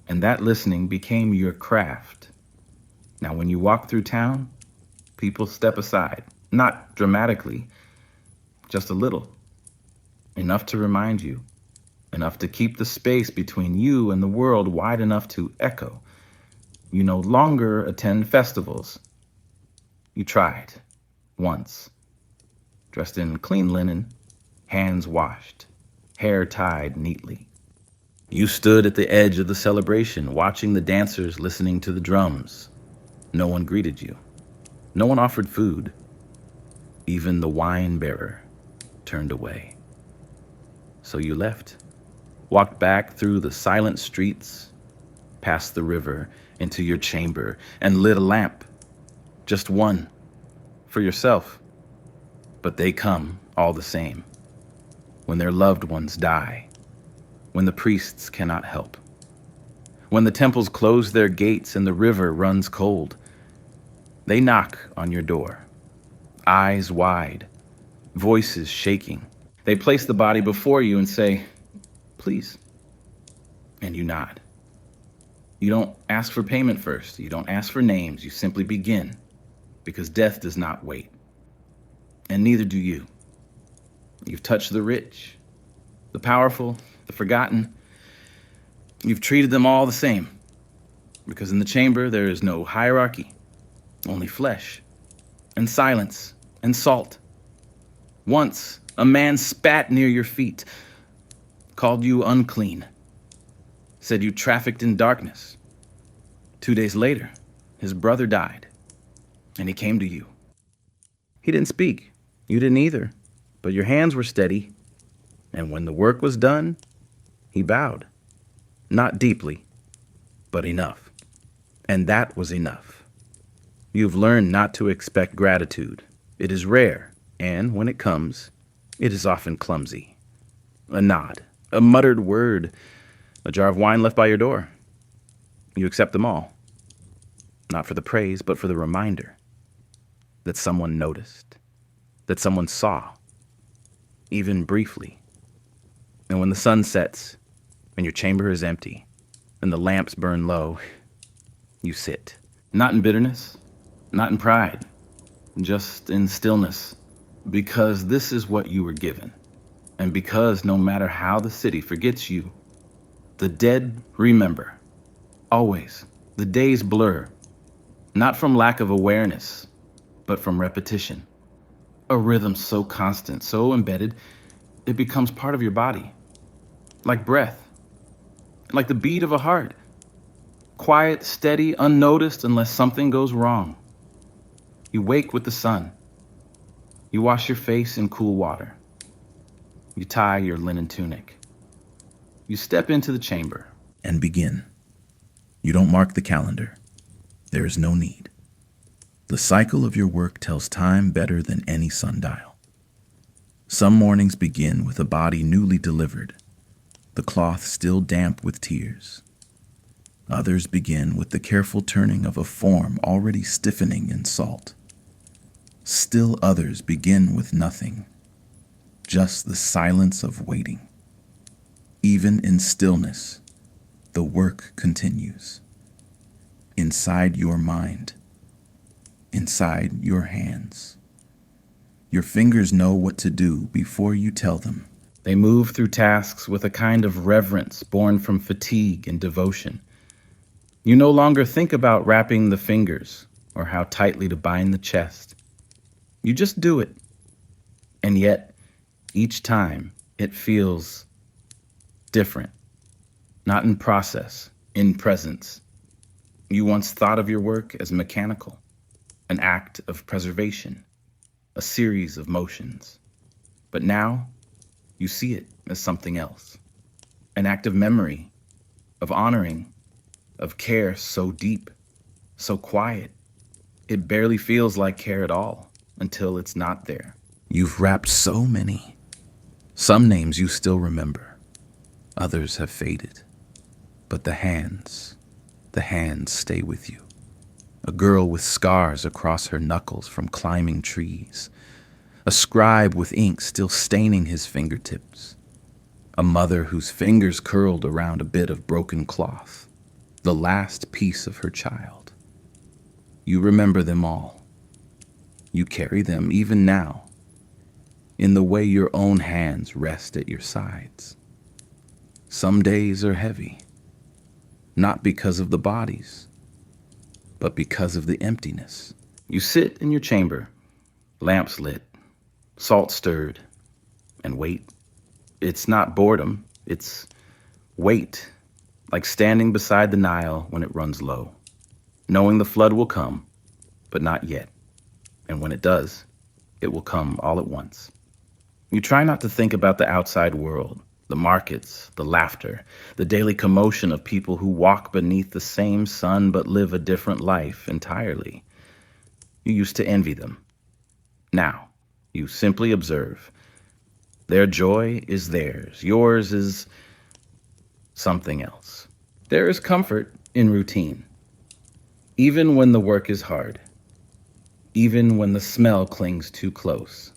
and that listening became your craft. Now, when you walk through town, people step aside, not dramatically, just a little. Enough to remind you, enough to keep the space between you and the world wide enough to echo. You no longer attend festivals. You tried, once. Dressed in clean linen, hands washed, hair tied neatly. You stood at the edge of the celebration, watching the dancers, listening to the drums. No one greeted you. No one offered food. Even the wine bearer turned away. So you left, walked back through the silent streets, past the river, into your chamber, and lit a lamp. Just one, for yourself. But they come all the same, when their loved ones die, when the priests cannot help, when the temples close their gates and the river runs cold. They knock on your door, eyes wide, voices shaking. They place the body before you and say, "Please." And you nod. You don't ask for payment first. You don't ask for names. You simply begin, because death does not wait. And neither do you. You've touched the rich, the powerful, the forgotten. You've treated them all the same, because in the chamber there is no hierarchy, only flesh and silence and salt. Once, a man spat near your feet, called you unclean, said you trafficked in darkness. 2 days later, his brother died, and he came to you. He didn't speak. You didn't either, but your hands were steady, and when the work was done, he bowed. Not deeply, but enough. And that was enough. You've learned not to expect gratitude. It is rare, and when it comes, it is often clumsy. A nod, a muttered word, a jar of wine left by your door. You accept them all. Not for the praise, but for the reminder that someone noticed, that someone saw, even briefly. And when the sun sets and your chamber is empty and the lamps burn low, you sit. Not in bitterness, not in pride, just in stillness, because this is what you were given. And because no matter how the city forgets you, the dead remember. Always. The days blur, not from lack of awareness, but from repetition. A rhythm so constant, so embedded, it becomes part of your body. Like breath, like the beat of a heart. Quiet, steady, unnoticed unless something goes wrong. You wake with the sun. You wash your face in cool water. You tie your linen tunic. You step into the chamber. And begin. You don't mark the calendar. There is no need. The cycle of your work tells time better than any sundial. Some mornings begin with a body newly delivered, the cloth still damp with tears. Others begin with the careful turning of a form already stiffening in salt. Still others begin with nothing, just the silence of waiting. Even in stillness, the work continues. Inside your mind, inside your hands. Your fingers know what to do before you tell them. They move through tasks with a kind of reverence born from fatigue and devotion. You no longer think about wrapping the fingers or how tightly to bind the chest. You just do it. And yet, each time, it feels different. Not in process, in presence. You once thought of your work as mechanical, an act of preservation, a series of motions. But now, you see it as something else. An act of memory, of honoring, of care so deep, so quiet. It barely feels like care at all until it's not there. You've wrapped so many. Some names you still remember. Others have faded. But the hands stay with you. A girl with scars across her knuckles from climbing trees. A scribe with ink still staining his fingertips. A mother whose fingers curled around a bit of broken cloth. The last piece of her child. You remember them all. You carry them even now, in the way your own hands rest at your sides. Some days are heavy, not because of the bodies, but because of the emptiness. You sit in your chamber, lamps lit, salt stirred, and wait. It's not boredom, it's wait, like standing beside the Nile when it runs low, knowing the flood will come, but not yet. And when it does, it will come all at once. You try not to think about the outside world, the markets, the laughter, the daily commotion of people who walk beneath the same sun but live a different life entirely. You used to envy them. Now, you simply observe. Their joy is theirs. Yours is something else. There is comfort in routine, even when the work is hard, even when the smell clings too close.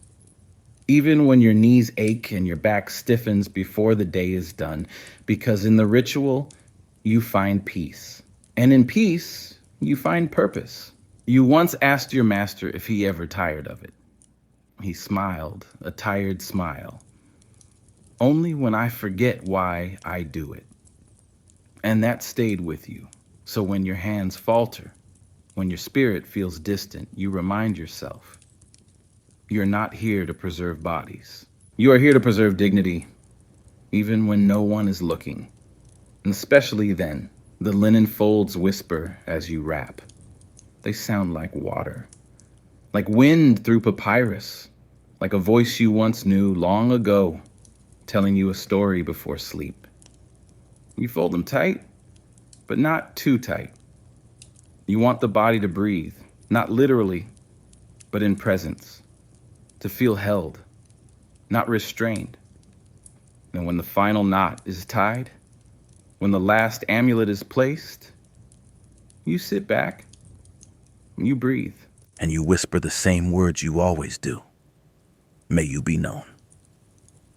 Even when your knees ache and your back stiffens before the day is done, because in the ritual, you find peace. And in peace, you find purpose. You once asked your master if he ever tired of it. He smiled, a tired smile. Only when I forget why I do it. And that stayed with you. So when your hands falter, when your spirit feels distant, you remind yourself, you're not here to preserve bodies. You are here to preserve dignity, even when no one is looking. And especially then, the linen folds whisper as you wrap. They sound like water, like wind through papyrus, like a voice you once knew long ago, telling you a story before sleep. You fold them tight, but not too tight. You want the body to breathe, not literally, but in presence. To feel held, not restrained. And when the final knot is tied, when the last amulet is placed, you sit back, you breathe. And you whisper the same words you always do. May you be known.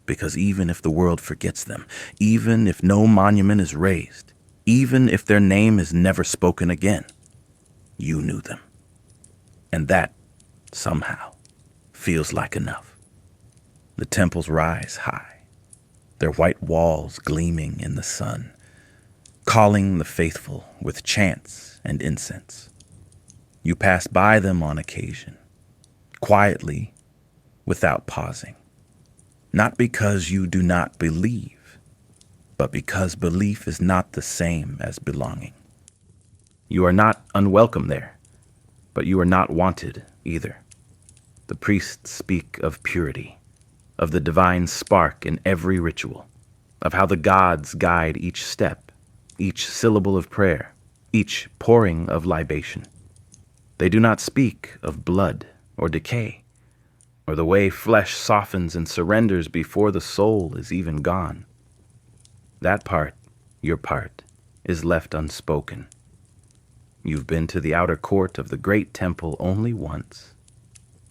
Because even if the world forgets them, even if no monument is raised, even if their name is never spoken again, you knew them. And that, somehow, feels like enough. The temples rise high, their white walls gleaming in the sun, calling the faithful with chants and incense. You pass by them on occasion, quietly, without pausing. Not because you do not believe, but because belief is not the same as belonging. You are not unwelcome there, but you are not wanted either. The priests speak of purity, of the divine spark in every ritual, of how the gods guide each step, each syllable of prayer, each pouring of libation. They do not speak of blood or decay, or the way flesh softens and surrenders before the soul is even gone. That part, your part, is left unspoken. You've been to the outer court of the great temple only once.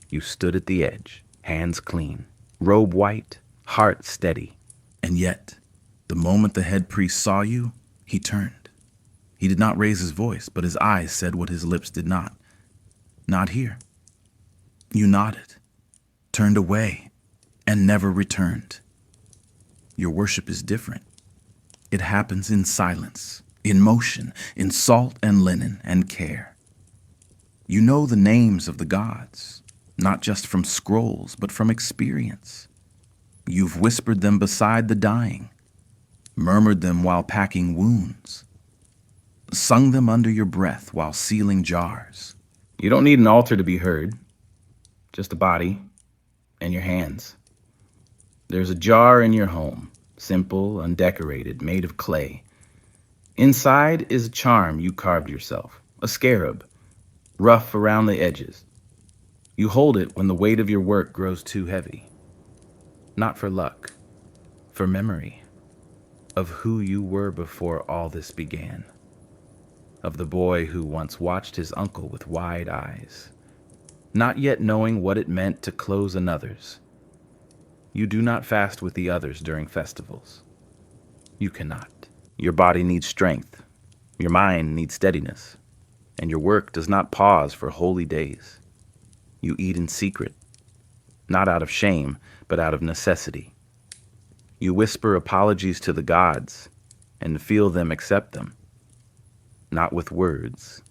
You stood at the edge, hands clean, robe white, heart steady. And yet, the moment the head priest saw you, he turned. He did not raise his voice, but his eyes said what his lips did not. Not here. You nodded, turned away, and never returned. Your worship is different. It happens in silence, in motion, in salt and linen and care. You know the names of the gods, not just from scrolls, but from experience. You've whispered them beside the dying, murmured them while packing wounds, sung them under your breath while sealing jars. You don't need an altar to be heard, just a body and your hands. There's a jar in your home, simple, undecorated, made of clay. Inside is a charm you carved yourself, a scarab, rough around the edges. You hold it when the weight of your work grows too heavy. Not for luck, for memory of who you were before all this began. Of the boy who once watched his uncle with wide eyes, not yet knowing what it meant to close another's. You do not fast with the others during festivals. You cannot. Your body needs strength, your mind needs steadiness, and your work does not pause for holy days. You eat in secret, not out of shame, but out of necessity. You whisper apologies to the gods and feel them accept them. Not with words,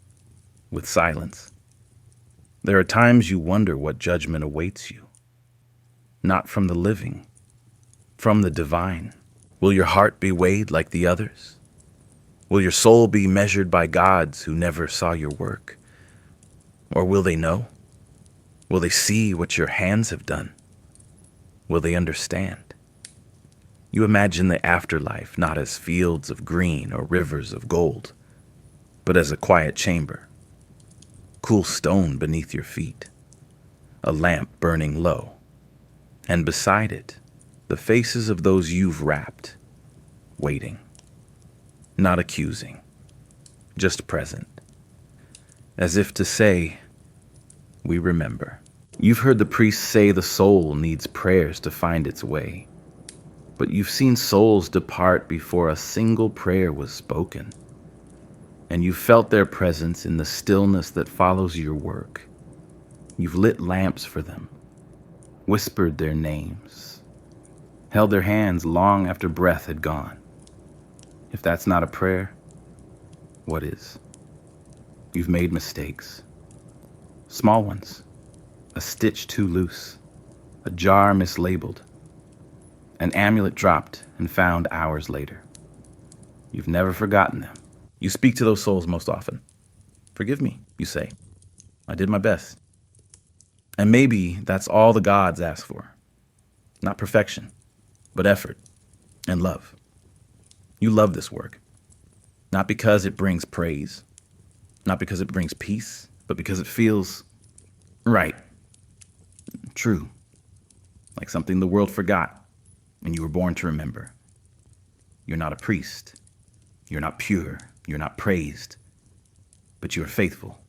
with silence. There are times you wonder what judgment awaits you. Not from the living, from the divine. Will your heart be weighed like the others? Will your soul be measured by gods who never saw your work? Or will they know? Will they see what your hands have done? Will they understand? You imagine the afterlife not as fields of green or rivers of gold, but as a quiet chamber, cool stone beneath your feet, a lamp burning low, and beside it, the faces of those you've wrapped, waiting, not accusing, just present, as if to say, we remember. You've heard the priests say the soul needs prayers to find its way, but you've seen souls depart before a single prayer was spoken. And you felt their presence in the stillness that follows your work. You've lit lamps for them, whispered their names, held their hands long after breath had gone. If that's not a prayer, what is? You've made mistakes, small ones, a stitch too loose, a jar mislabeled, an amulet dropped and found hours later. You've never forgotten them. You speak to those souls most often. Forgive me, you say. I did my best. And maybe that's all the gods ask for. Not perfection, but effort and love. You love this work. Not because it brings praise, not because it brings peace, but because it feels right, true, like something the world forgot, and you were born to remember. You're not a priest. You're not pure. You're not praised. But you are faithful.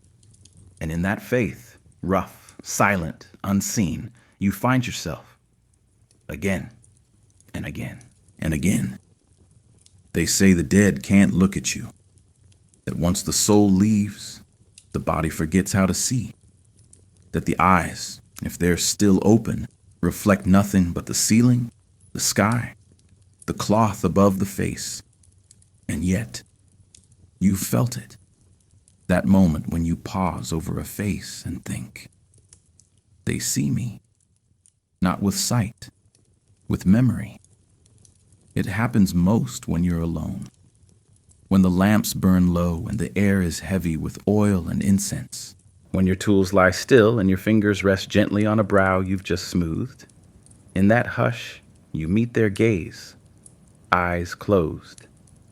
And in that faith, rough, silent, unseen, you find yourself again and again and again. They say the dead can't look at you, that once the soul leaves, the body forgets how to see, that the eyes, if they're still open, reflect nothing but the ceiling, the sky, the cloth above the face. And yet, you felt it. That moment when you pause over a face and think, they see me, not with sight, with memory. It happens most when you're alone, when the lamps burn low and the air is heavy with oil and incense, when your tools lie still and your fingers rest gently on a brow you've just smoothed. In that hush, you meet their gaze, eyes closed,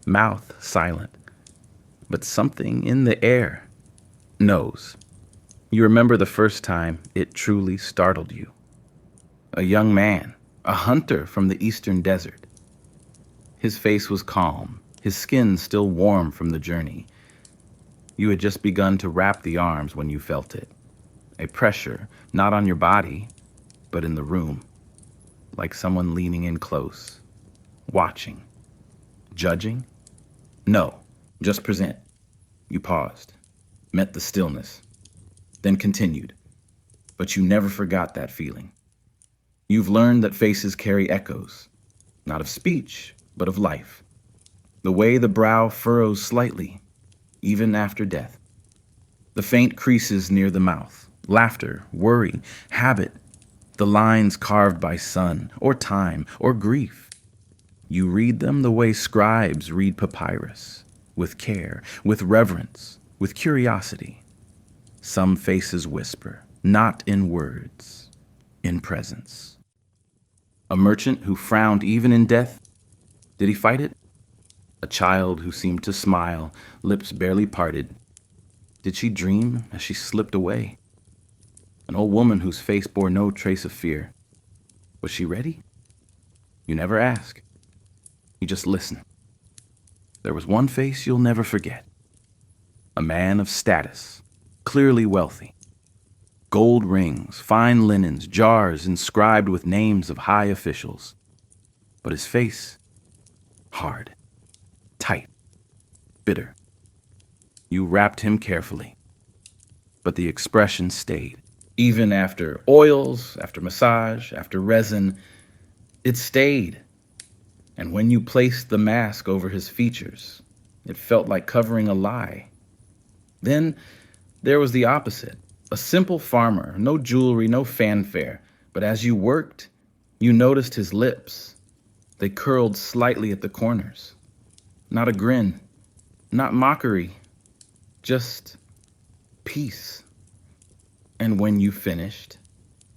mouth silent, but something in the air knows. You remember the first time it truly startled you. A young man, a hunter from the eastern desert. His face was calm, his skin still warm from the journey. You had just begun to wrap the arms when you felt it. A pressure, not on your body, but in the room, like someone leaning in close, watching, judging. No, just present. You paused, met the stillness, then continued. But you never forgot that feeling. You've learned that faces carry echoes, not of speech, but of life. The way the brow furrows slightly, even after death. The faint creases near the mouth, laughter, worry, habit, the lines carved by sun, or time, or grief. You read them the way scribes read papyrus, with care, with reverence, with curiosity. Some faces whisper, not in words, in presence. A merchant who frowned even in death, did he fight it? A child who seemed to smile, lips barely parted. Did she dream as she slipped away? An old woman whose face bore no trace of fear. Was she ready? You never ask. You just listen. There was one face you'll never forget. A man of status, clearly wealthy. Gold rings, fine linens, jars inscribed with names of high officials. But his face, hard, tight, bitter. You wrapped him carefully, but the expression stayed. Even after oils, after massage, after resin, it stayed. And when you placed the mask over his features, it felt like covering a lie. Then there was the opposite. A simple farmer, no jewelry, no fanfare. But as you worked, you noticed his lips. They curled slightly at the corners. Not a grin, not mockery, just peace. And when you finished,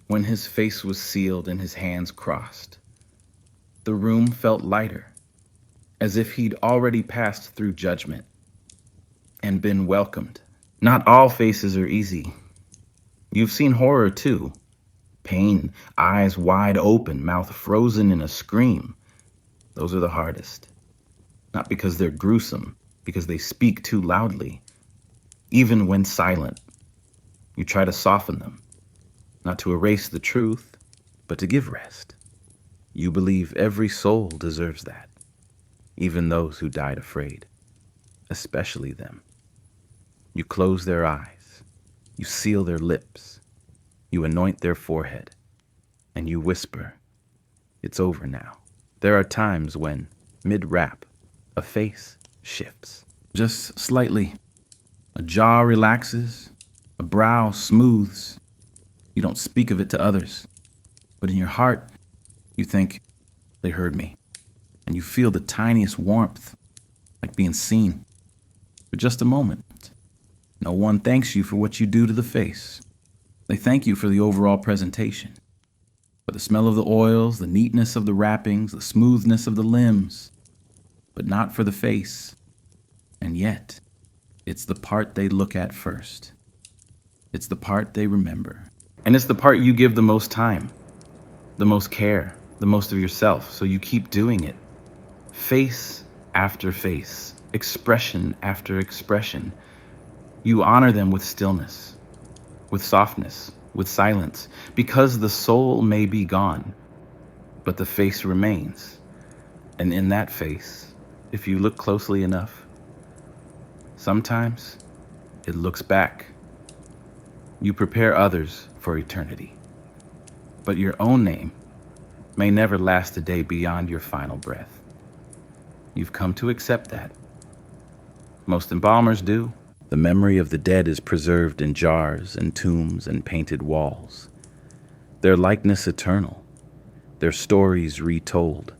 when his face was sealed and his hands crossed, the room felt lighter, as if he'd already passed through judgment and been welcomed. Not all faces are easy. You've seen horror too. Pain, eyes wide open, mouth frozen in a scream. Those are the hardest. Not because they're gruesome, because they speak too loudly. Even when silent, you try to soften them, not to erase the truth, but to give rest. You believe every soul deserves that, even those who died afraid, especially them. You close their eyes, you seal their lips, you anoint their forehead, and you whisper, "It's over now." There are times when, mid-rap, a face shifts, just slightly. A jaw relaxes, a brow smooths. You don't speak of it to others, but in your heart, you think, they heard me. And you feel the tiniest warmth, like being seen. For just a moment, no one thanks you for what you do to the face. They thank you for the overall presentation, for the smell of the oils, the neatness of the wrappings, the smoothness of the limbs, but not for the face. And yet, it's the part they look at first. It's the part they remember. And it's the part you give the most time, the most care, the most of yourself, so you keep doing it. Face after face, expression after expression. You honor them with stillness, with softness, with silence, because the soul may be gone, but the face remains. And in that face, if you look closely enough, sometimes it looks back. You prepare others for eternity, but your own name may never last a day beyond your final breath. You've come to accept that. Most embalmers do. The memory of the dead is preserved in jars and tombs and painted walls. Their likeness eternal, their stories retold,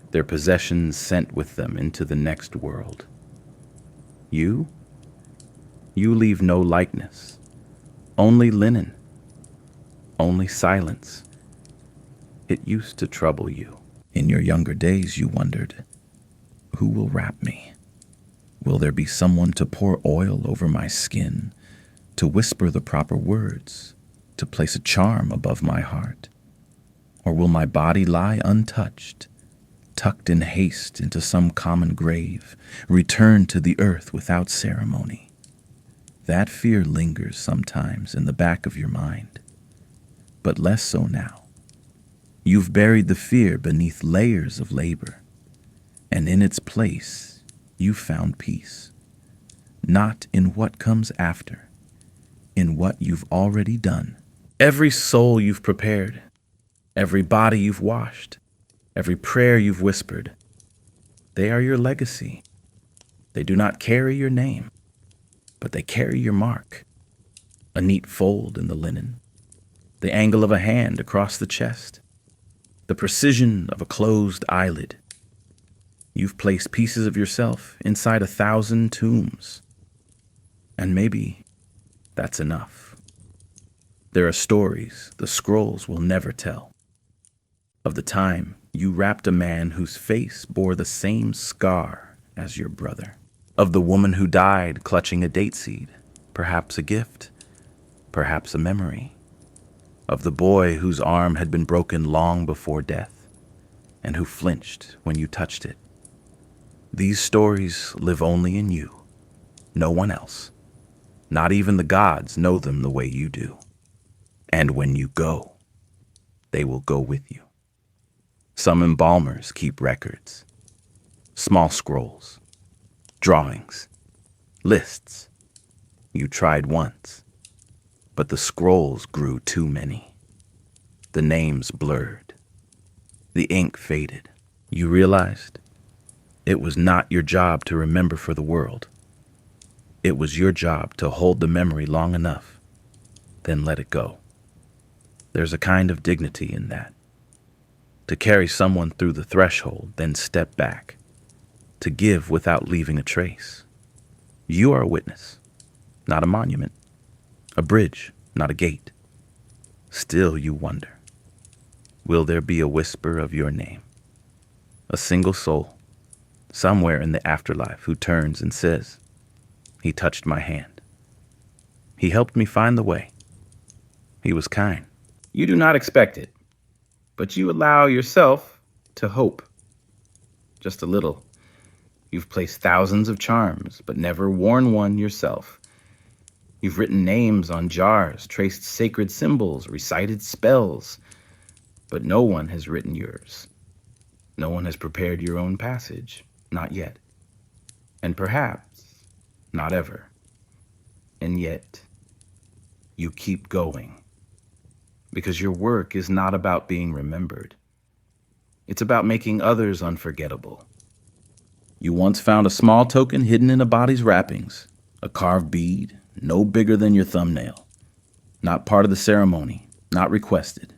their possessions sent with them into the next world. You leave no likeness, only linen, only silence. It used to trouble you. In your younger days, you wondered, who will wrap me? Will there be someone to pour oil over my skin, to whisper the proper words, to place a charm above my heart? Or will my body lie untouched, tucked in haste into some common grave, returned to the earth without ceremony? That fear lingers sometimes in the back of your mind, but less so now. You've buried the fear beneath layers of labor, and in its place, you found peace, not in what comes after, in what you've already done. Every soul you've prepared, every body you've washed, every prayer you've whispered, they are your legacy. They do not carry your name, but they carry your mark. A neat fold in the linen, the angle of a hand across the chest, the precision of a closed eyelid. You've placed pieces of yourself inside 1,000 tombs. And maybe that's enough. There are stories the scrolls will never tell. Of the time you wrapped a man whose face bore the same scar as your brother. Of the woman who died clutching a date seed, perhaps a gift, perhaps a memory. Of the boy whose arm had been broken long before death, and who flinched when you touched it. These stories live only in you, no one else. Not even the gods know them the way you do. And when you go, they will go with you. Some embalmers keep records, small scrolls, drawings, lists. You tried once, but the scrolls grew too many. The names blurred. The ink faded. You realized it was not your job to remember for the world. It was your job to hold the memory long enough, then let it go. There's a kind of dignity in that. To carry someone through the threshold, then step back. To give without leaving a trace. You are a witness, not a monument. A bridge, not a gate. Still you wonder, will there be a whisper of your name? A single soul, somewhere in the afterlife, who turns and says, he touched my hand. He helped me find the way. He was kind. You do not expect it, but you allow yourself to hope. Just a little. You've placed thousands of charms, but never worn one yourself. You've written names on jars, traced sacred symbols, recited spells, but no one has written yours. No one has prepared your own passage. Not yet. And perhaps not ever. And yet, you keep going. Because your work is not about being remembered. It's about making others unforgettable. You once found a small token hidden in a body's wrappings, a carved bead, no bigger than your thumbnail. Not part of the ceremony, not requested.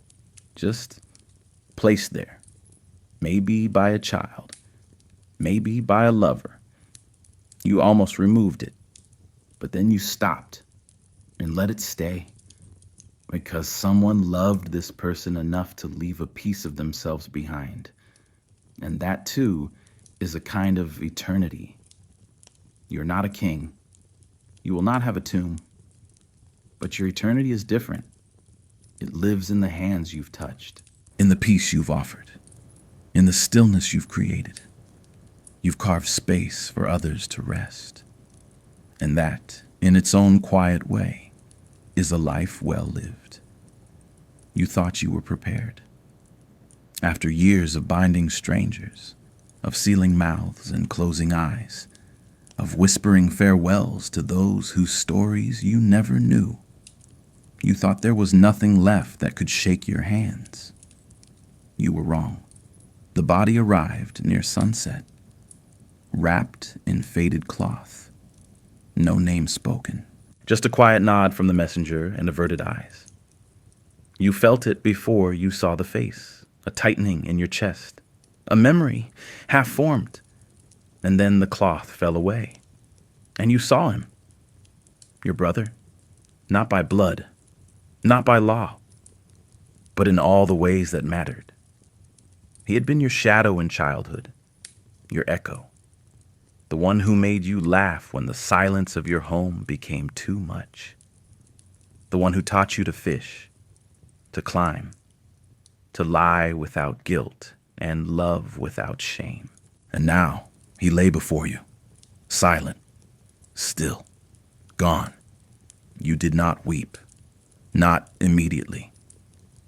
Just placed there. Maybe by a child. Maybe by a lover. You almost removed it, but then you stopped and let it stay because someone loved this person enough to leave a piece of themselves behind. And that too is a kind of eternity. You're not a king. You will not have a tomb, but your eternity is different. It lives in the hands you've touched. in the peace you've offered, in the stillness you've created. You've carved space for others to rest. And that, in its own quiet way, is a life well lived. You thought you were prepared. After years of binding strangers, of sealing mouths and closing eyes, of whispering farewells to those whose stories you never knew, you thought there was nothing left that could shake your hands. You were wrong. The body arrived near sunset, wrapped in faded cloth, no name spoken. Just a quiet nod from the messenger and averted eyes. You felt it before you saw the face, a tightening in your chest, a memory half formed, and then the cloth fell away, and you saw him, your brother, not by blood, not by law, but in all the ways that mattered. He had been your shadow in childhood, your echo, the one who made you laugh when the silence of your home became too much, the one who taught you to fish, to climb, to lie without guilt and love without shame. And now he lay before you, silent, still, gone. You did not weep, not immediately.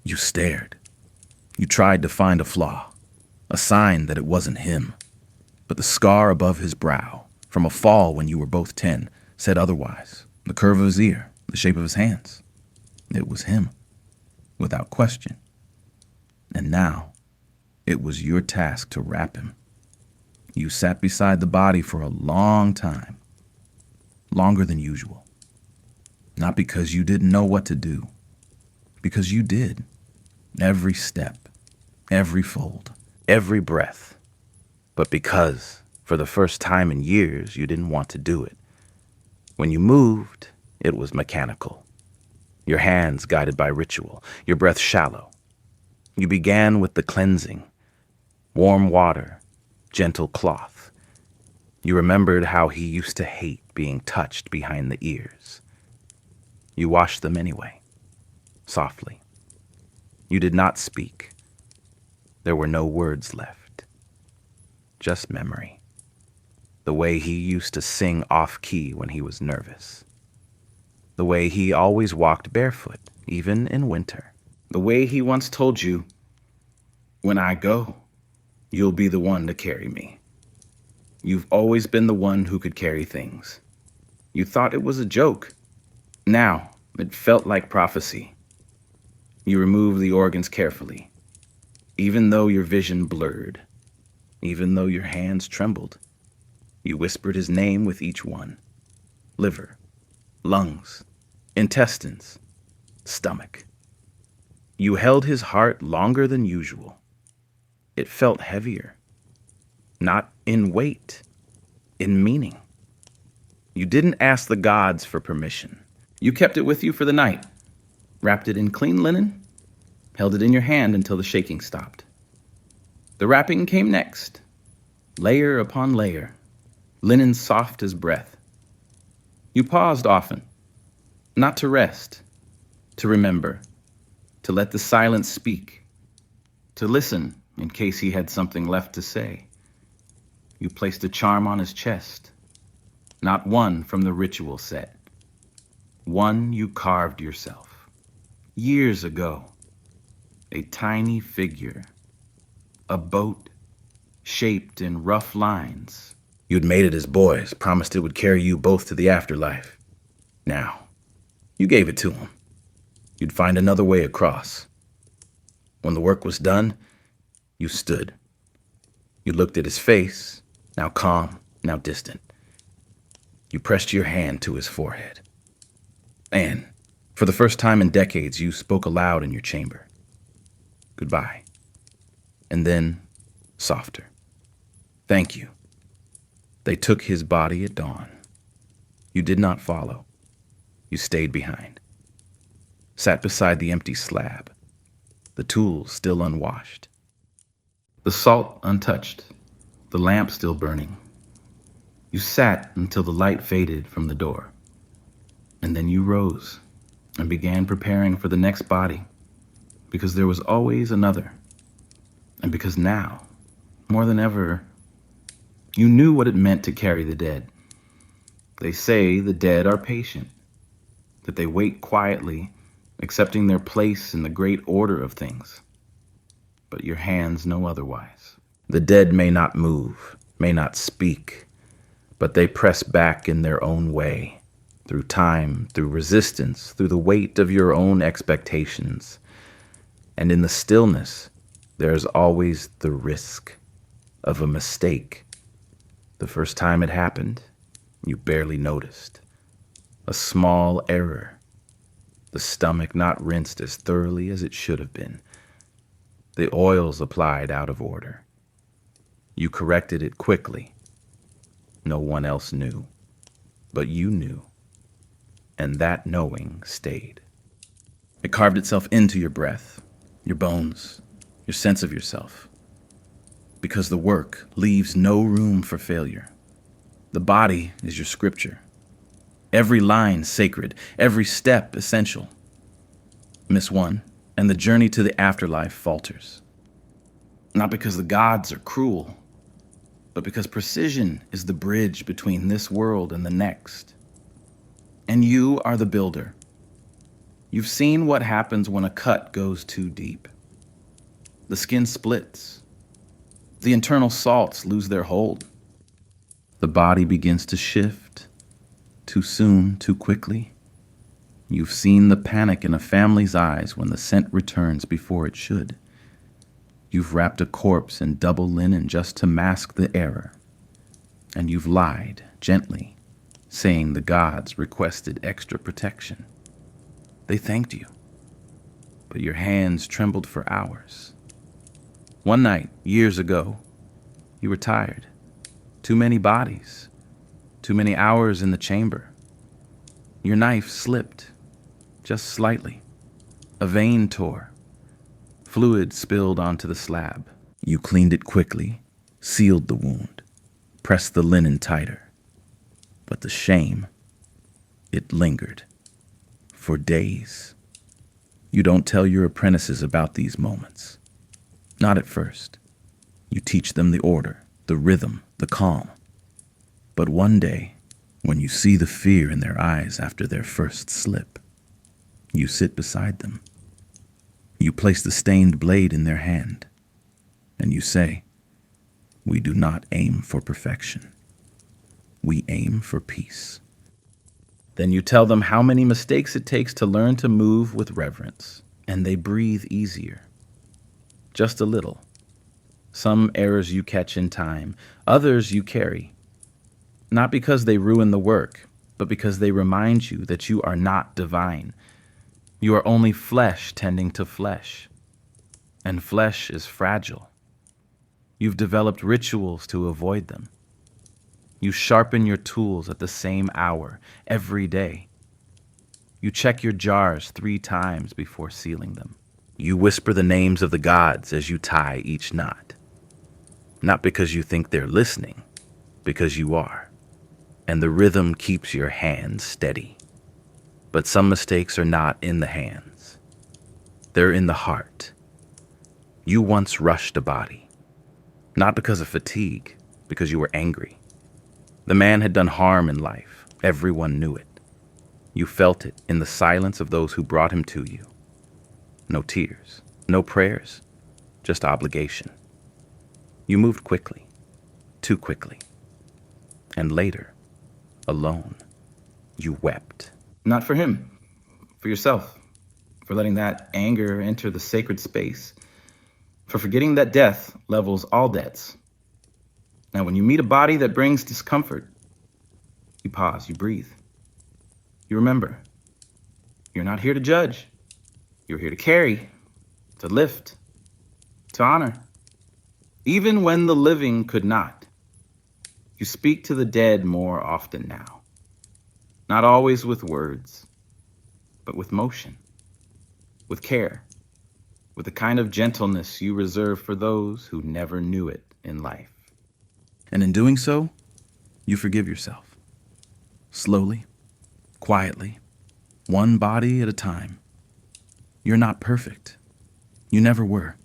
You stared. You tried to find a flaw, a sign that it wasn't him. But the scar above his brow, from a fall when you were both 10, said otherwise. The curve of his ear, the shape of his hands. It was him, without question. And now, it was your task to wrap him. You sat beside the body for a long time, longer than usual. Not because you didn't know what to do, because you did. Every step, every fold, every breath. But because, for the first time in years, you didn't want to do it. When you moved, it was mechanical. Your hands guided by ritual, your breath shallow. You began with the cleansing, warm water, gentle cloth. You remembered how he used to hate being touched behind the ears. You washed them anyway, softly. You did not speak. There were no words left. Just memory. The way he used to sing off-key when he was nervous. The way he always walked barefoot, even in winter. The way he once told you, "When I go, you'll be the one to carry me." You've always been the one who could carry things. You thought it was a joke. Now, it felt like prophecy. You removed the organs carefully, even though your vision blurred. Even though your hands trembled, you whispered his name with each one. Liver, lungs, intestines, stomach. You held his heart longer than usual. It felt heavier, not in weight, in meaning. You didn't ask the gods for permission. You kept it with you for the night, wrapped it in clean linen, held it in your hand until the shaking stopped. The wrapping came next, layer upon layer, linen soft as breath. You paused often, not to rest, to remember, to let the silence speak, to listen in case he had something left to say. You placed a charm on his chest, not one from the ritual set, one you carved yourself, years ago, a tiny figure. A boat shaped in rough lines. You'd made it as boys, promised it would carry you both to the afterlife. Now, you gave it to him. You'd find another way across. When the work was done, you stood. You looked at his face, now calm, now distant. You pressed your hand to his forehead. And, for the first time in decades, you spoke aloud in your chamber. Goodbye. And then, softer. Thank you. They took his body at dawn. You did not follow. You stayed behind. Sat beside the empty slab, the tools still unwashed. The salt untouched, the lamp still burning. You sat until the light faded from the door. And then you rose and began preparing for the next body, because there was always another. And because now, more than ever, you knew what it meant to carry the dead. They say the dead are patient, that they wait quietly, accepting their place in the great order of things. But your hands know otherwise. The dead may not move, may not speak, but they press back in their own way, through time, through resistance, through the weight of your own expectations. And in the stillness, there's always the risk of a mistake. The first time it happened, you barely noticed. A small error. The stomach not rinsed as thoroughly as it should have been. The oils applied out of order. You corrected it quickly. No one else knew, but you knew, and that knowing stayed. It carved itself into your breath, your bones, your sense of yourself, because the work leaves no room for failure. The body is your scripture. Every line sacred, every step essential. Miss one, and the journey to the afterlife falters. Not because the gods are cruel, but because precision is the bridge between this world and the next. And you are the builder. You've seen what happens when a cut goes too deep. The skin splits. The internal salts lose their hold. The body begins to shift. Too soon, too quickly. You've seen the panic in a family's eyes when the scent returns before it should. You've wrapped a corpse in double linen just to mask the error. And you've lied, gently, saying the gods requested extra protection. They thanked you, but your hands trembled for hours. One night, years ago, you were tired. Too many bodies, too many hours in the chamber. Your knife slipped, just slightly. A vein tore. Fluid spilled onto the slab. You cleaned it quickly, sealed the wound, pressed the linen tighter. But the shame, it lingered. For days. You don't tell your apprentices about these moments. Not at first. You teach them the order, the rhythm, the calm. But one day, when you see the fear in their eyes after their first slip, you sit beside them. You place the stained blade in their hand, and you say, "We do not aim for perfection. We aim for peace." Then you tell them how many mistakes it takes to learn to move with reverence, and they breathe easier. Just a little. Some errors you catch in time, others you carry. Not because they ruin the work, but because they remind you that you are not divine. You are only flesh tending to flesh, and flesh is fragile. You've developed rituals to avoid them. You sharpen your tools at the same hour every day. You check your jars 3 times before sealing them. You whisper the names of the gods as you tie each knot. Not because you think they're listening, because you are. And the rhythm keeps your hands steady. But some mistakes are not in the hands. They're in the heart. You once rushed a body. Not because of fatigue, because you were angry. The man had done harm in life. Everyone knew it. You felt it in the silence of those who brought him to you. No tears, no prayers, just obligation. You moved quickly, too quickly. And later, alone, you wept. Not for him, for yourself, for letting that anger enter the sacred space, for forgetting that death levels all debts. Now, when you meet a body that brings discomfort, you pause, you breathe. You remember, you're not here to judge. You're here to carry, to lift, to honor. Even when the living could not, you speak to the dead more often now. Not always with words, but with motion, with care, with the kind of gentleness you reserve for those who never knew it in life. And in doing so, you forgive yourself. Slowly, quietly, one body at a time. You're not perfect. You never were.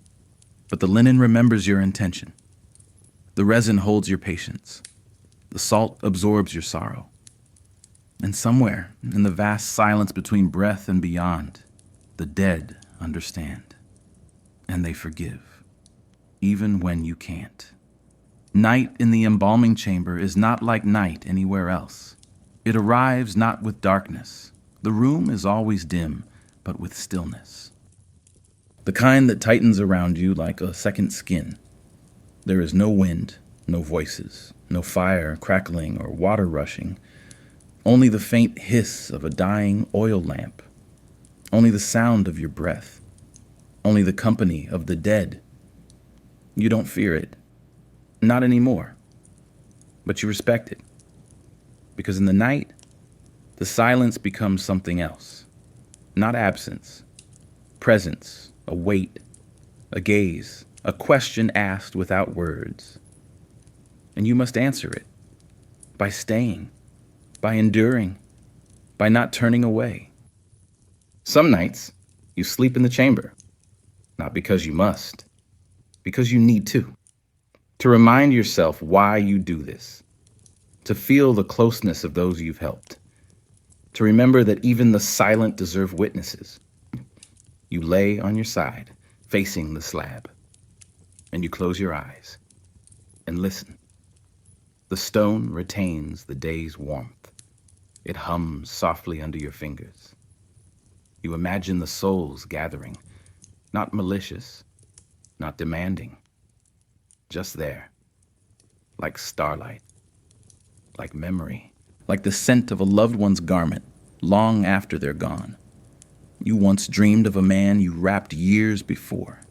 But the linen remembers your intention. The resin holds your patience. The salt absorbs your sorrow. And somewhere, in the vast silence between breath and beyond, the dead understand. And they forgive, even when you can't. Night in the embalming chamber is not like night anywhere else. It arrives not with darkness. The room is always dim, but with stillness. The kind that tightens around you like a second skin. There is no wind, no voices, no fire crackling or water rushing. Only the faint hiss of a dying oil lamp. Only the sound of your breath. Only the company of the dead. You don't fear it. Not anymore. But you respect it. Because in the night, the silence becomes something else. Not absence. Presence, a weight, a gaze, a question asked without words. And you must answer it. By staying. By enduring. By not turning away. Some nights, you sleep in the chamber. Not because you must. Because you need to. To remind yourself why you do this. To feel the closeness of those you've helped. To remember that even the silent deserve witnesses. You lay on your side, facing the slab. And you close your eyes and listen. The stone retains the day's warmth. It hums softly under your fingers. You imagine the souls gathering, not malicious, not demanding. Just there, like starlight, like memory, like the scent of a loved one's garment long after they're gone. You once dreamed of a man you wrapped years before.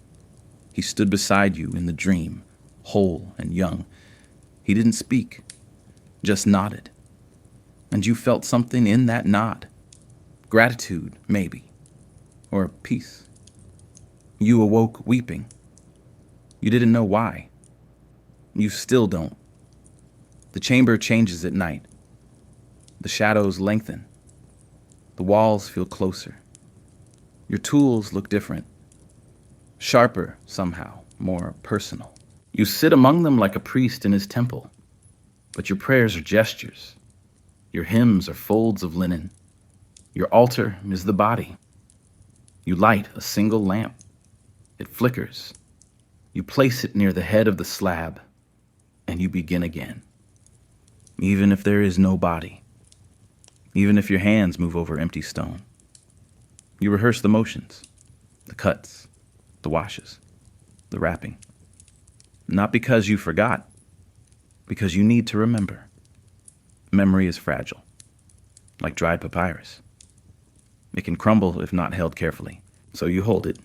He stood beside you in the dream, whole and young. He didn't speak, just nodded. And you felt something in that nod. Gratitude, maybe, or peace. You awoke weeping. You didn't know why. You still don't. The chamber changes at night. The shadows lengthen. The walls feel closer. Your tools look different. Sharper, somehow, more personal. You sit among them like a priest in his temple. But your prayers are gestures. Your hymns are folds of linen. Your altar is the body. You light a single lamp. It flickers. You place it near the head of the slab. And you begin again. Even if there is no body. Even if your hands move over empty stone. You rehearse the motions, the cuts, the washes, the wrapping. Not because you forgot, because you need to remember. Memory is fragile, like dried papyrus. It can crumble if not held carefully. So you hold it,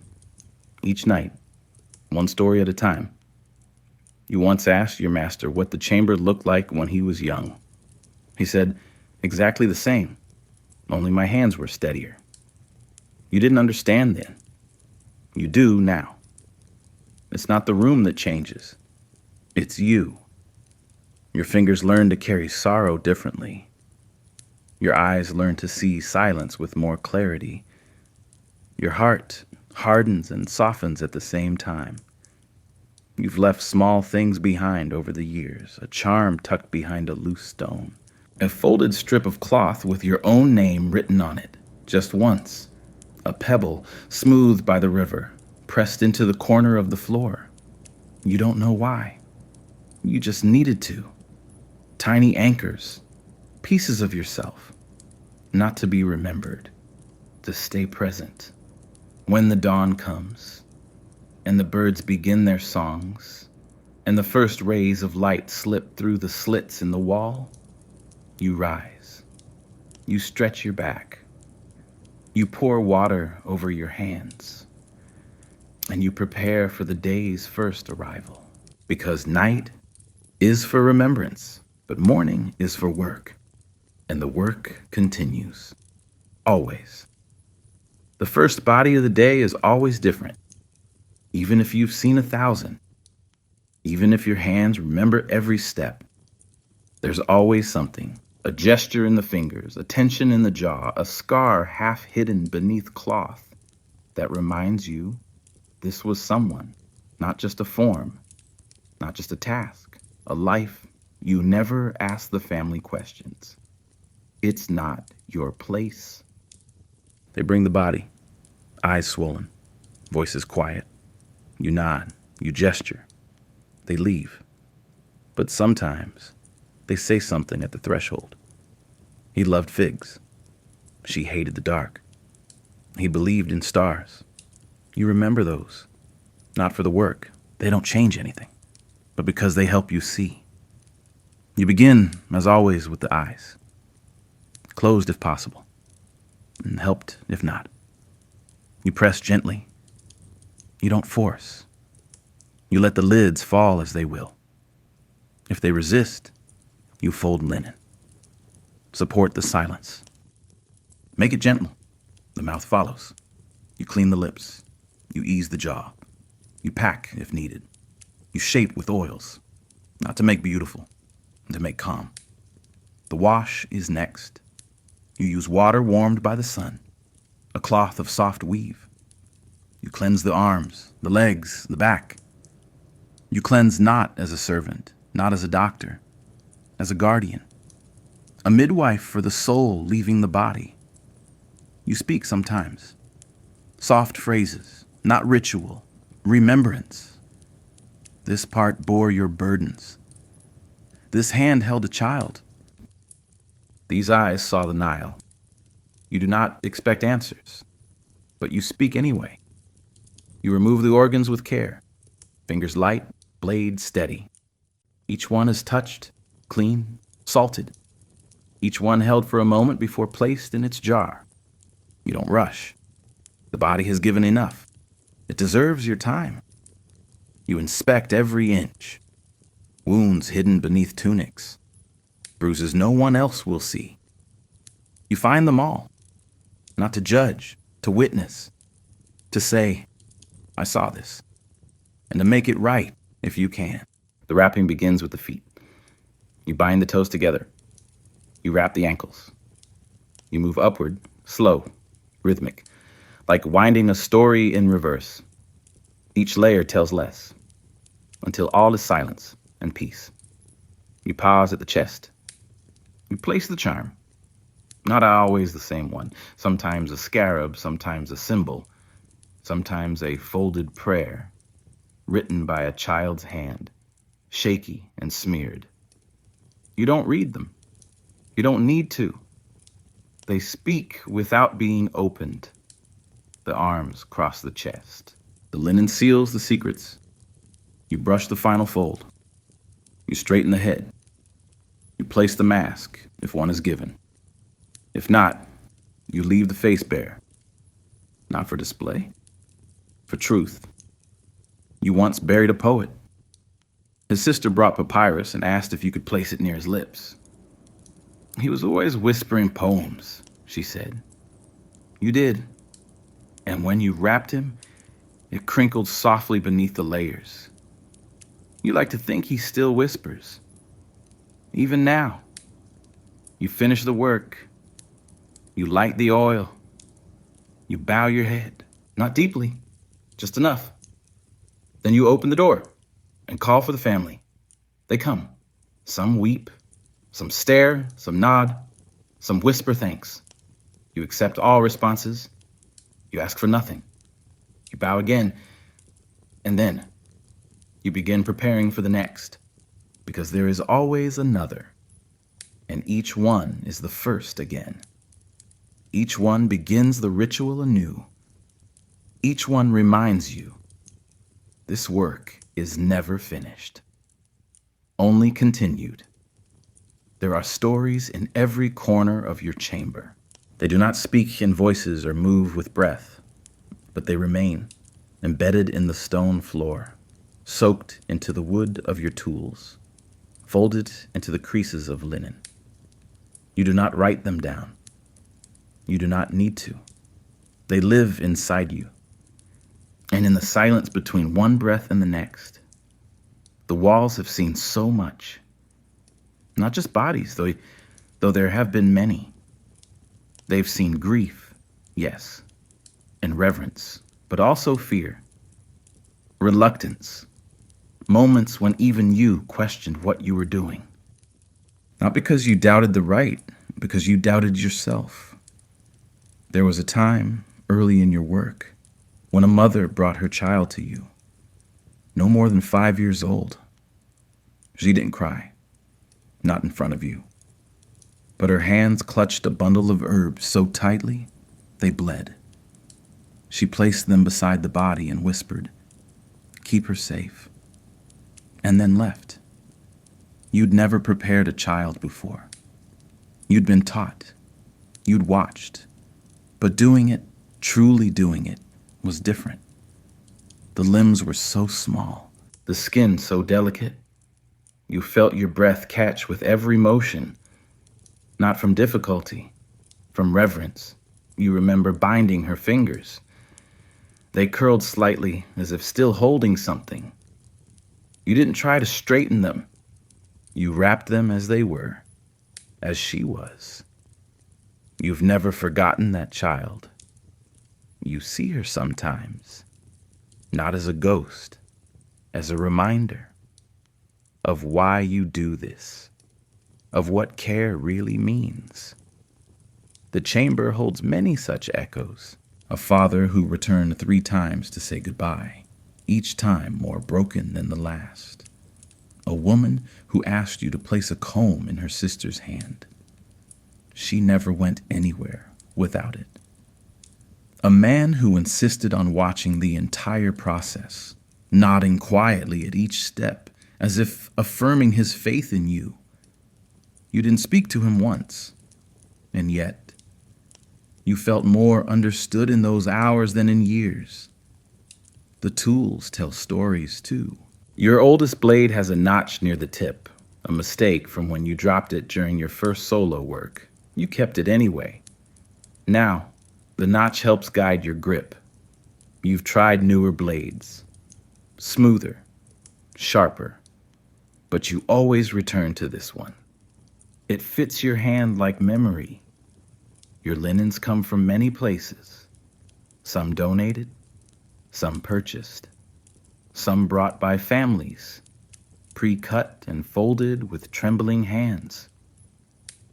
each night, one story at a time. You once asked your master what the chamber looked like when he was young. He said, exactly the same, only my hands were steadier. You didn't understand then. You do now. It's not the room that changes. It's you. Your fingers learn to carry sorrow differently. Your eyes learn to see silence with more clarity. Your heart hardens and softens at the same time. You've left small things behind over the years, a charm tucked behind a loose stone, a folded strip of cloth with your own name written on it, just once, a pebble smoothed by the river, pressed into the corner of the floor. You don't know why. You just needed to. Tiny anchors, pieces of yourself, not to be remembered, to stay present. When the dawn comes, and the birds begin their songs, and the first rays of light slip through the slits in the wall, you rise. You stretch your back. You pour water over your hands. And you prepare for the day's first arrival. Because night is for remembrance, but morning is for work. And the work continues. Always. The first body of the day is always different. Even if you've seen 1,000, even if your hands remember every step, there's always something, a gesture in the fingers, a tension in the jaw, a scar half hidden beneath cloth that reminds you this was someone, not just a form, not just a task, a life you never ask the family questions. It's not your place. They bring the body, eyes swollen, voices quiet. You nod, you gesture. They leave. But sometimes they say something at the threshold. He loved figs. She hated the dark. He believed in stars. You remember those. Not for the work. They don't change anything. But because they help you see. You begin, as always, with the eyes. Closed if possible. And helped if not. You press gently. You don't force. You let the lids fall as they will. If they resist, you fold linen. Support the silence. Make it gentle. The mouth follows. You clean the lips. You ease the jaw. You pack if needed. You shape with oils. Not to make beautiful, to make calm. The wash is next. You use water warmed by the sun. A cloth of soft weave. You cleanse the arms, the legs, the back. You cleanse not as a servant, not as a doctor, as a guardian. A midwife for the soul leaving the body. You speak sometimes. Soft phrases, not ritual, remembrance. This part bore your burdens. This hand held a child. These eyes saw the Nile. You do not expect answers, but you speak anyway. You remove the organs with care. Fingers light, blade steady. Each one is touched, clean, salted. Each one held for a moment before placed in its jar. You don't rush. The body has given enough. It deserves your time. You inspect every inch. Wounds hidden beneath tunics. Bruises no one else will see. You find them all. Not to judge, to witness. To say, I saw this. And to make it right if you can. The wrapping begins with the feet. You bind the toes together. You wrap the ankles. You move upward, slow, rhythmic, like winding a story in reverse. Each layer tells less, until all is silence and peace. You pause at the chest. You place the charm. Not always the same one. Sometimes a scarab, sometimes a symbol, sometimes a folded prayer, written by a child's hand, shaky and smeared. You don't read them. You don't need to. They speak without being opened. The arms cross the chest. The linen seals the secrets. You brush the final fold. You straighten the head. You place the mask, if one is given. If not, you leave the face bare. Not for display, for truth. You once buried a poet. His sister brought papyrus and asked if you could place it near his lips. He was always whispering poems, she said. You did. And when you wrapped him, it crinkled softly beneath the layers. You like to think he still whispers. Even now. You finish the work. You light the oil. You bow your head. Not deeply, just enough. Then you open the door and call for the family. They come. Some weep, some stare, some nod, some whisper thanks. You accept all responses. You ask for nothing. You bow again, and then you begin preparing for the next, because there is always another, and each one is the first again. Each one begins the ritual anew. Each one reminds you, this work is never finished, only continued. There are stories in every corner of your chamber. They do not speak in voices or move with breath, but they remain embedded in the stone floor, soaked into the wood of your tools, folded into the creases of linen. You do not write them down. You do not need to. They live inside you. And in the silence between one breath and the next, the walls have seen so much. Not just bodies, though there have been many. They've seen grief, yes, and reverence, but also fear. reluctance, moments when even you questioned what you were doing. Not because you doubted the right, because you doubted yourself. There was a time early in your work when a mother brought her child to you, no more than 5 years old. She didn't cry, not in front of you, but her hands clutched a bundle of herbs so tightly they bled. She placed them beside the body and whispered, "Keep her safe," and then left. You'd never prepared a child before. You'd been taught. You'd watched. But doing it, truly doing it, was different. The limbs were so small, The skin so delicate. You felt your breath catch with every motion, not from difficulty, from reverence. You remember binding her fingers. They curled slightly as if still holding something. You didn't try to straighten them. You wrapped them as they were, as she was. You've never forgotten that child. You see her sometimes, not as a ghost, as a reminder of why you do this, of what care really means. The chamber holds many such echoes. A father who returned 3 times to say goodbye, each time more broken than the last. A woman who asked you to place a comb in her sister's hand. She never went anywhere without it. A man who insisted on watching the entire process, nodding quietly at each step, as if affirming his faith in you. You didn't speak to him once, and yet you felt more understood in those hours than in years. The tools tell stories too. Your oldest blade has a notch near the tip, a mistake from when you dropped it during your first solo work. You kept it anyway. Now, the notch helps guide your grip. You've tried newer blades, smoother, sharper, but you always return to this one. It fits your hand like memory. Your linens come from many places, some donated, some purchased, some brought by families, pre-cut and folded with trembling hands.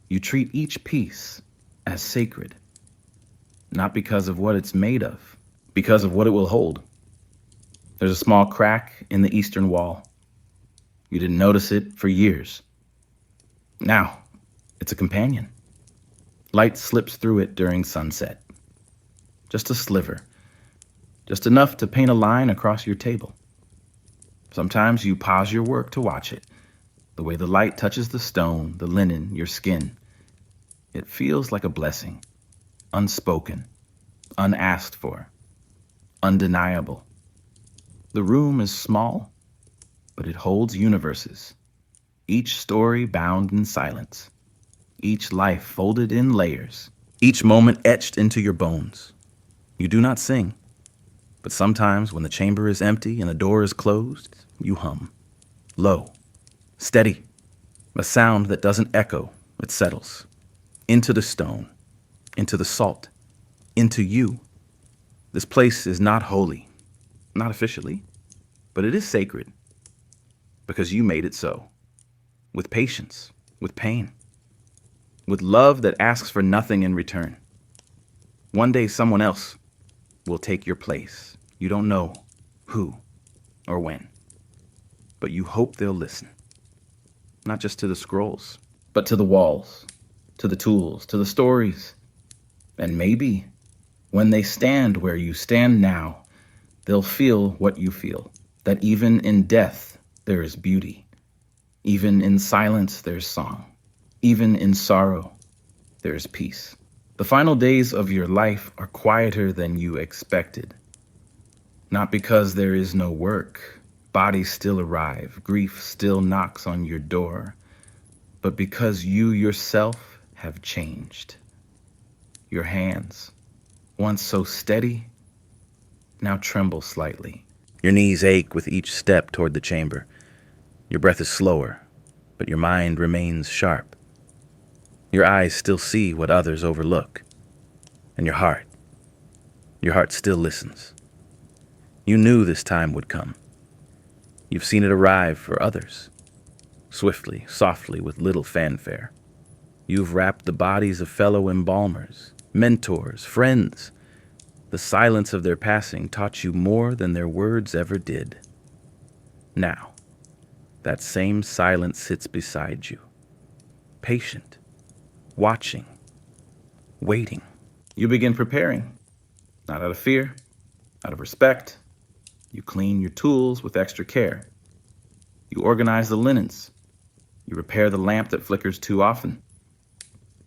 You treat each piece as sacred, not because of what it's made of, because of what it will hold. There's a small crack in the eastern wall. You didn't notice it for years. Now, it's a companion. Light slips through it during sunset. Just a sliver, just enough to paint a line across your table. Sometimes you pause your work to watch it, the way the light touches the stone, the linen, your skin. It feels like a blessing, unspoken, unasked for, undeniable. The room is small, but it holds universes, each story bound in silence, each life folded in layers, each moment etched into your bones. You do not sing, but sometimes when the chamber is empty and the door is closed, you hum, low, steady, a sound that doesn't echo, it settles, into the stone, into the salt, into you. This place is not holy, not officially, but it is sacred, because you made it so, with patience, with pain, with love that asks for nothing in return. One day someone else will take your place. You don't know who or when, but you hope they'll listen, not just to the scrolls, but to the walls, to the tools, to the stories. And maybe when they stand where you stand now, they'll feel what you feel, that even in death there is beauty. Even in silence there's song. Even in sorrow there is peace. The final days of your life are quieter than you expected. Not because there is no work, bodies still arrive, grief still knocks on your door, but because you yourself have changed. Your hands, once so steady, now tremble slightly. Your knees ache with each step toward the chamber. Your breath is slower, but your mind remains sharp. Your eyes still see what others overlook. And your heart still listens. You knew this time would come. You've seen it arrive for others, swiftly, softly, with little fanfare. You've wrapped the bodies of fellow embalmers, mentors, friends. The silence of their passing taught you more than their words ever did. Now, that same silence sits beside you, patient, watching, waiting. You begin preparing, not out of fear, out of respect. You clean your tools with extra care. You organize the linens. You repair the lamp that flickers too often.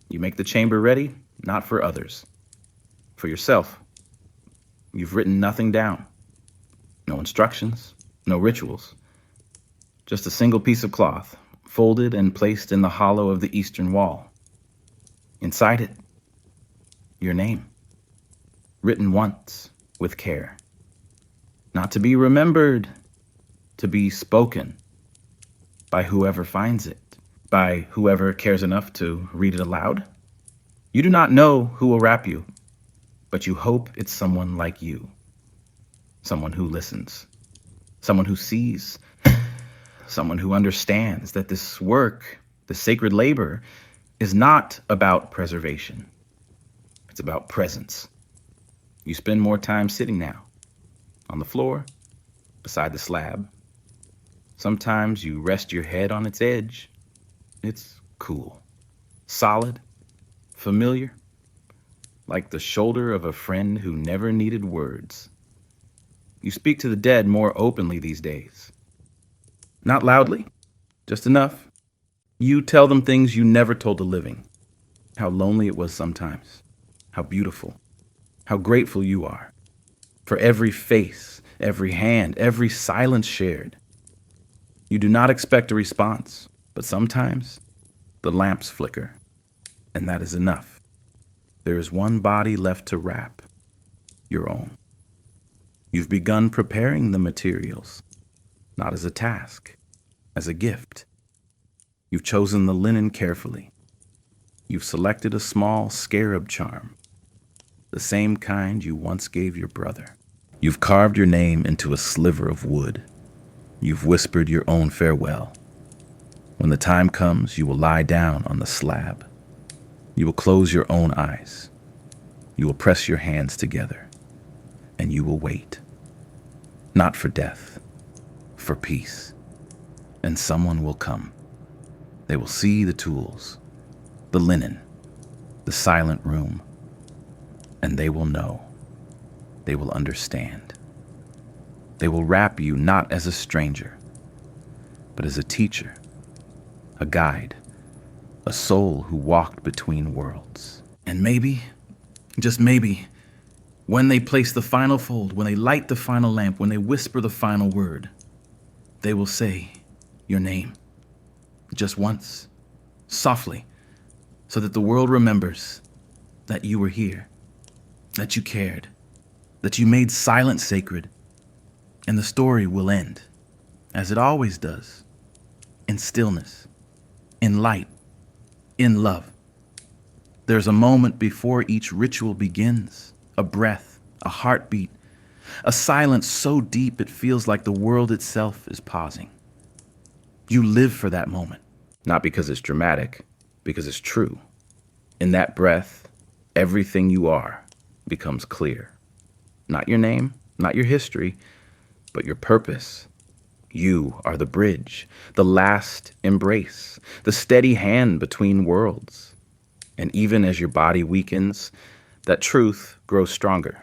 You make the chamber ready, not for others, for yourself. You've written nothing down. No instructions, no rituals. Just a single piece of cloth, folded and placed in the hollow of the eastern wall. Inside it, your name, written once with care. Not to be remembered, to be spoken by whoever finds it, by whoever cares enough to read it aloud. You do not know who will wrap you, but you hope it's someone like you, someone who listens, someone who sees, someone who understands that this work, the sacred labor, is not about preservation. It's about presence. You spend more time sitting now, on the floor, beside the slab. Sometimes you rest your head on its edge. It's cool, solid, familiar, like the shoulder of a friend who never needed words. You speak to the dead more openly these days. Not loudly, just enough. You tell them things you never told the living. How lonely it was sometimes. How beautiful. How grateful you are. For every face, every hand, every silence shared. You do not expect a response, but sometimes the lamps flicker, and that is enough. There is one body left to wrap, your own. You've begun preparing the materials, not as a task, as a gift. You've chosen the linen carefully. You've selected a small scarab charm, the same kind you once gave your brother. You've carved your name into a sliver of wood. You've whispered your own farewell. When the time comes, you will lie down on the slab. You will close your own eyes. You will press your hands together, and you will wait. Not for death, for peace. And someone will come. They will see the tools, the linen, the silent room, and they will know. They will understand. They will wrap you not as a stranger, but as a teacher, a guide, a soul who walked between worlds. And maybe, just maybe, when they place the final fold, when they light the final lamp, when they whisper the final word, they will say your name, just once, softly, so that the world remembers that you were here, that you cared, that you made silence sacred, and the story will end, as it always does, in stillness, in light, in love. There's a moment before each ritual begins, a breath, a heartbeat, a silence so deep it feels like the world itself is pausing. You live for that moment, not because it's dramatic, because it's true. In that breath, everything you are becomes clear. Not your name, not your history, but your purpose. You are the bridge, the last embrace, the steady hand between worlds. And even as your body weakens, that truth grows stronger.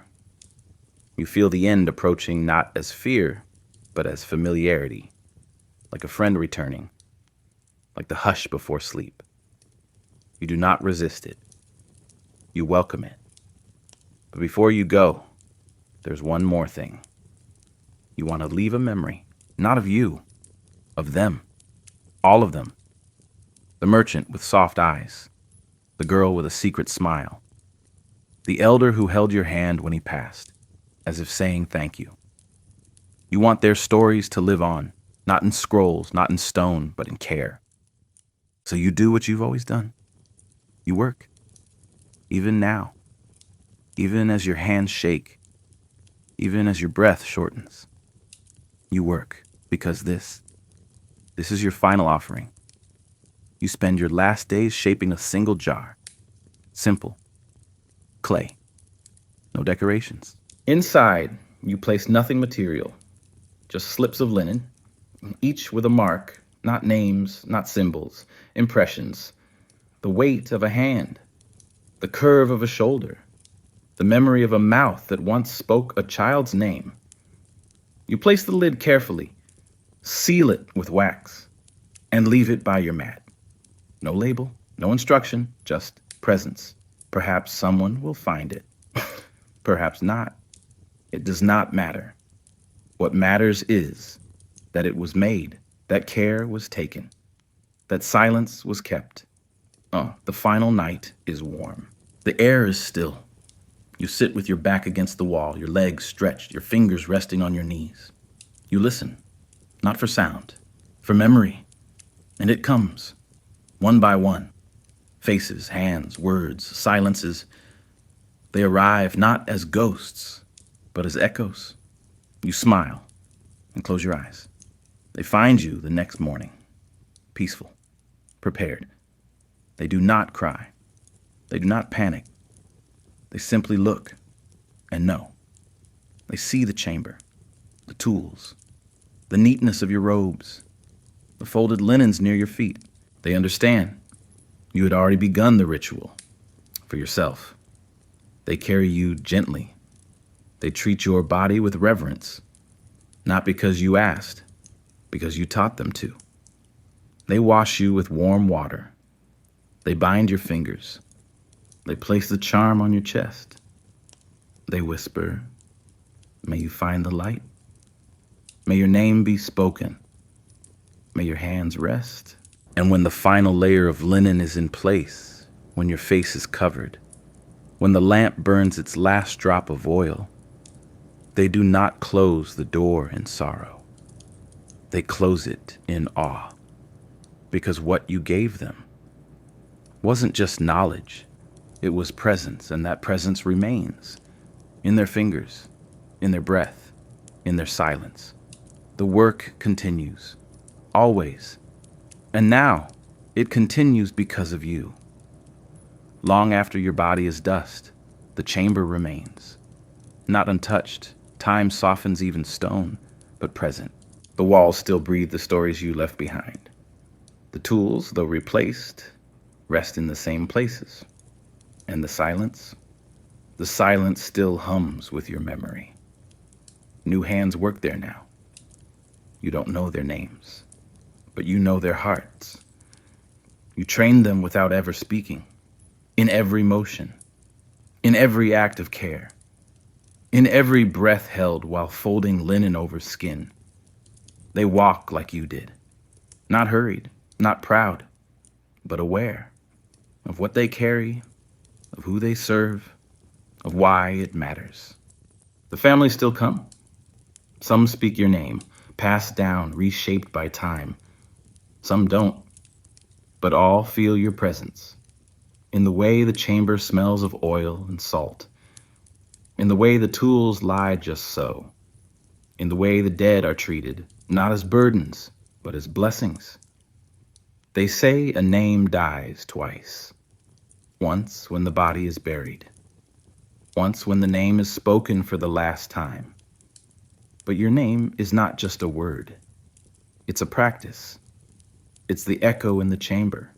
You feel the end approaching not as fear, but as familiarity, like a friend returning, like the hush before sleep. You do not resist it. You welcome it. But before you go, there's one more thing. You want to leave a memory, not of you, of them, all of them. The merchant with soft eyes, the girl with a secret smile, the elder who held your hand when he passed, as if saying thank you. You want their stories to live on, not in scrolls, not in stone, but in care. So you do what you've always done. You work, even now, even as your hands shake. even as your breath shortens. You work because this is your final offering. You spend your last days shaping a single jar. Simple. Clay. No decorations. Inside, you place nothing material, just slips of linen, each with a mark, not names, not symbols, impressions, the weight of a hand, the curve of a shoulder, the memory of a mouth that once spoke a child's name. You place the lid carefully, seal it with wax, and leave it by your mat. No label, no instruction, just presence. Perhaps someone will find it. Perhaps not. It does not matter. What matters is that it was made, that care was taken, that silence was kept. The final night is warm. The air is still. You sit with your back against the wall, your legs stretched, your fingers resting on your knees. You listen, not for sound, for memory. And it comes, one by one. Faces, hands, words, silences. They arrive not as ghosts, but as echoes. You smile and close your eyes. They find you the next morning, peaceful, prepared. They do not cry. They do not panic. They simply look and know. They see the chamber, the tools, the neatness of your robes, the folded linens near your feet. They understand you had already begun the ritual for yourself. They carry you gently. They treat your body with reverence, not because you asked, because you taught them to. They wash you with warm water. They bind your fingers. They place the charm on your chest. They whisper, "May you find the light. May your name be spoken. May your hands rest." And when the final layer of linen is in place, when your face is covered, when the lamp burns its last drop of oil, they do not close the door in sorrow. They close it in awe, because what you gave them wasn't just knowledge. It was presence, and that presence remains in their fingers, in their breath, in their silence. The work continues, always. And now, it continues because of you. Long after your body is dust, the chamber remains. Not untouched, time softens even stone, but present. The walls still breathe the stories you left behind. The tools, though replaced, rest in the same places. And the silence still hums with your memory. New hands work there now. You don't know their names, but you know their hearts. You train them without ever speaking, in every motion, in every act of care, in every breath held while folding linen over skin. They walk like you did, not hurried, not proud, but aware of what they carry, of who they serve, of why it matters. The families still come. Some speak your name, passed down, reshaped by time. Some don't, but all feel your presence. In the way the chamber smells of oil and salt. In the way the tools lie just so. In the way the dead are treated, not as burdens, but as blessings. They say a name dies twice. Once when the body is buried. Once when the name is spoken for the last time. But your name is not just a word. It's a practice. It's the echo in the chamber.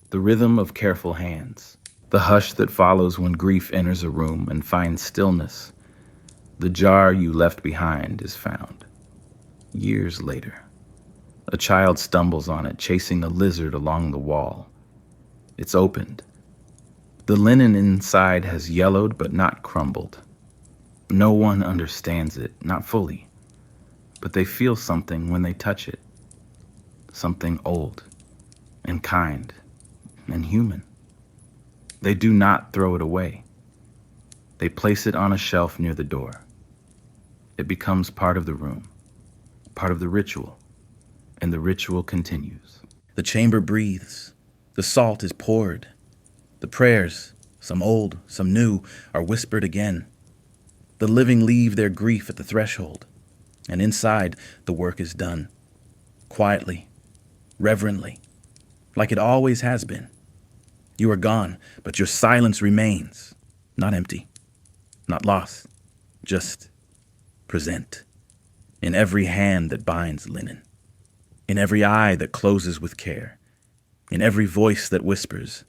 The rhythm of careful hands. The hush that follows when grief enters a room and finds stillness. The jar you left behind is found. Years later, a child stumbles on it, chasing a lizard along the wall. It's opened. The linen inside has yellowed but not crumbled. No one understands it, not fully, but they feel something when they touch it. Something old and kind and human. They do not throw it away. They place it on a shelf near the door. It becomes part of the room, part of the ritual, and the ritual continues. The chamber breathes. The salt is poured. The prayers, some old, some new, are whispered again. The living leave their grief at the threshold, and inside the work is done, quietly, reverently, like it always has been. You are gone, but your silence remains, not empty, not lost, just present, in every hand that binds linen, in every eye that closes with care, in every voice that whispers,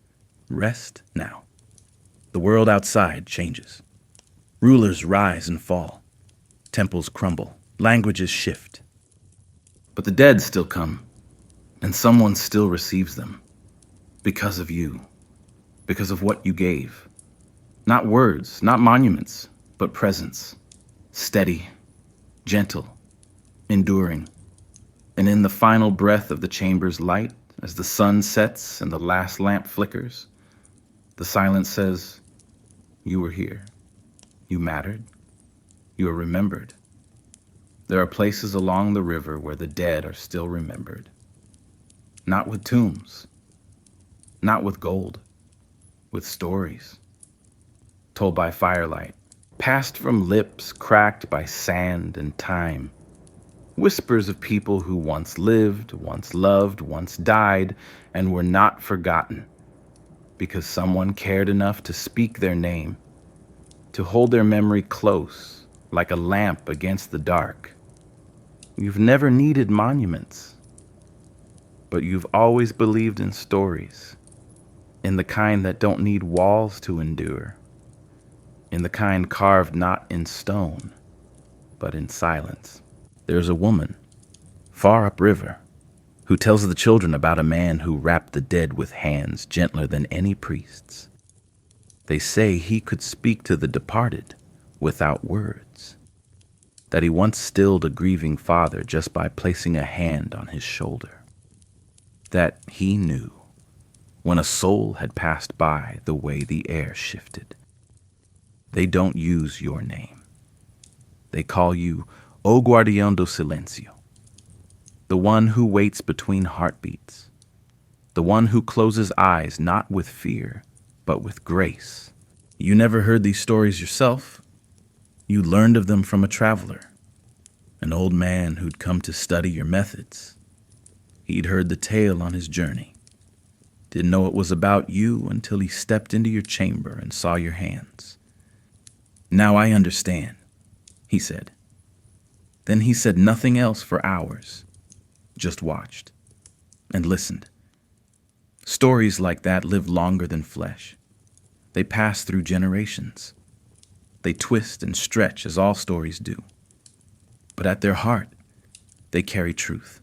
rest now. The world outside changes. Rulers rise and fall. Temples crumble. Languages shift. But the dead still come, and someone still receives them. Because of you. Because of what you gave. Not words, not monuments, but presence. Steady, gentle, enduring. And in the final breath of the chamber's light, as the sun sets and the last lamp flickers, the silence says, you were here. You mattered. You are remembered. There are places along the river where the dead are still remembered. Not with tombs. Not with gold. With stories. Told by firelight. Passed from lips cracked by sand and time. Whispers of people who once lived, once loved, once died, and were not forgotten. Because someone cared enough to speak their name. To hold their memory close, like a lamp against the dark. You've never needed monuments, but you've always believed in stories, in the kind that don't need walls to endure, in the kind carved not in stone, but in silence. There's a woman, far upriver, who tells the children about a man who wrapped the dead with hands gentler than any priest's. They say he could speak to the departed without words, that he once stilled a grieving father just by placing a hand on his shoulder, that he knew when a soul had passed by the way the air shifted. They don't use your name. They call you O Guardián do Silencio, the one who waits between heartbeats, the one who closes eyes not with fear, but with grace. You never heard these stories yourself. You learned of them from a traveler, an old man who'd come to study your methods. He'd heard the tale on his journey. Didn't know it was about you until he stepped into your chamber and saw your hands. Now I understand, he said. Then he said nothing else for hours, just watched and listened. Stories like that live longer than flesh. They pass through generations. They twist and stretch as all stories do. But at their heart, they carry truth.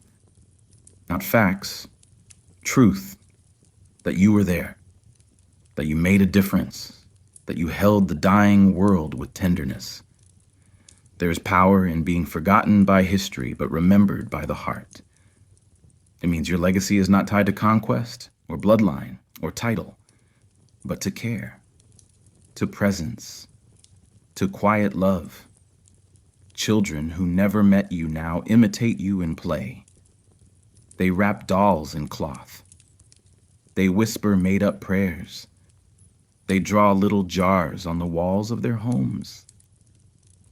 Not facts, truth. That you were there, that you made a difference, that you held the dying world with tenderness. There is power in being forgotten by history, but remembered by the heart. It means your legacy is not tied to conquest, or bloodline, or title, but to care, to presence, to quiet love. Children who never met you now imitate you in play. They wrap dolls in cloth. They whisper made-up prayers. They draw little jars on the walls of their homes.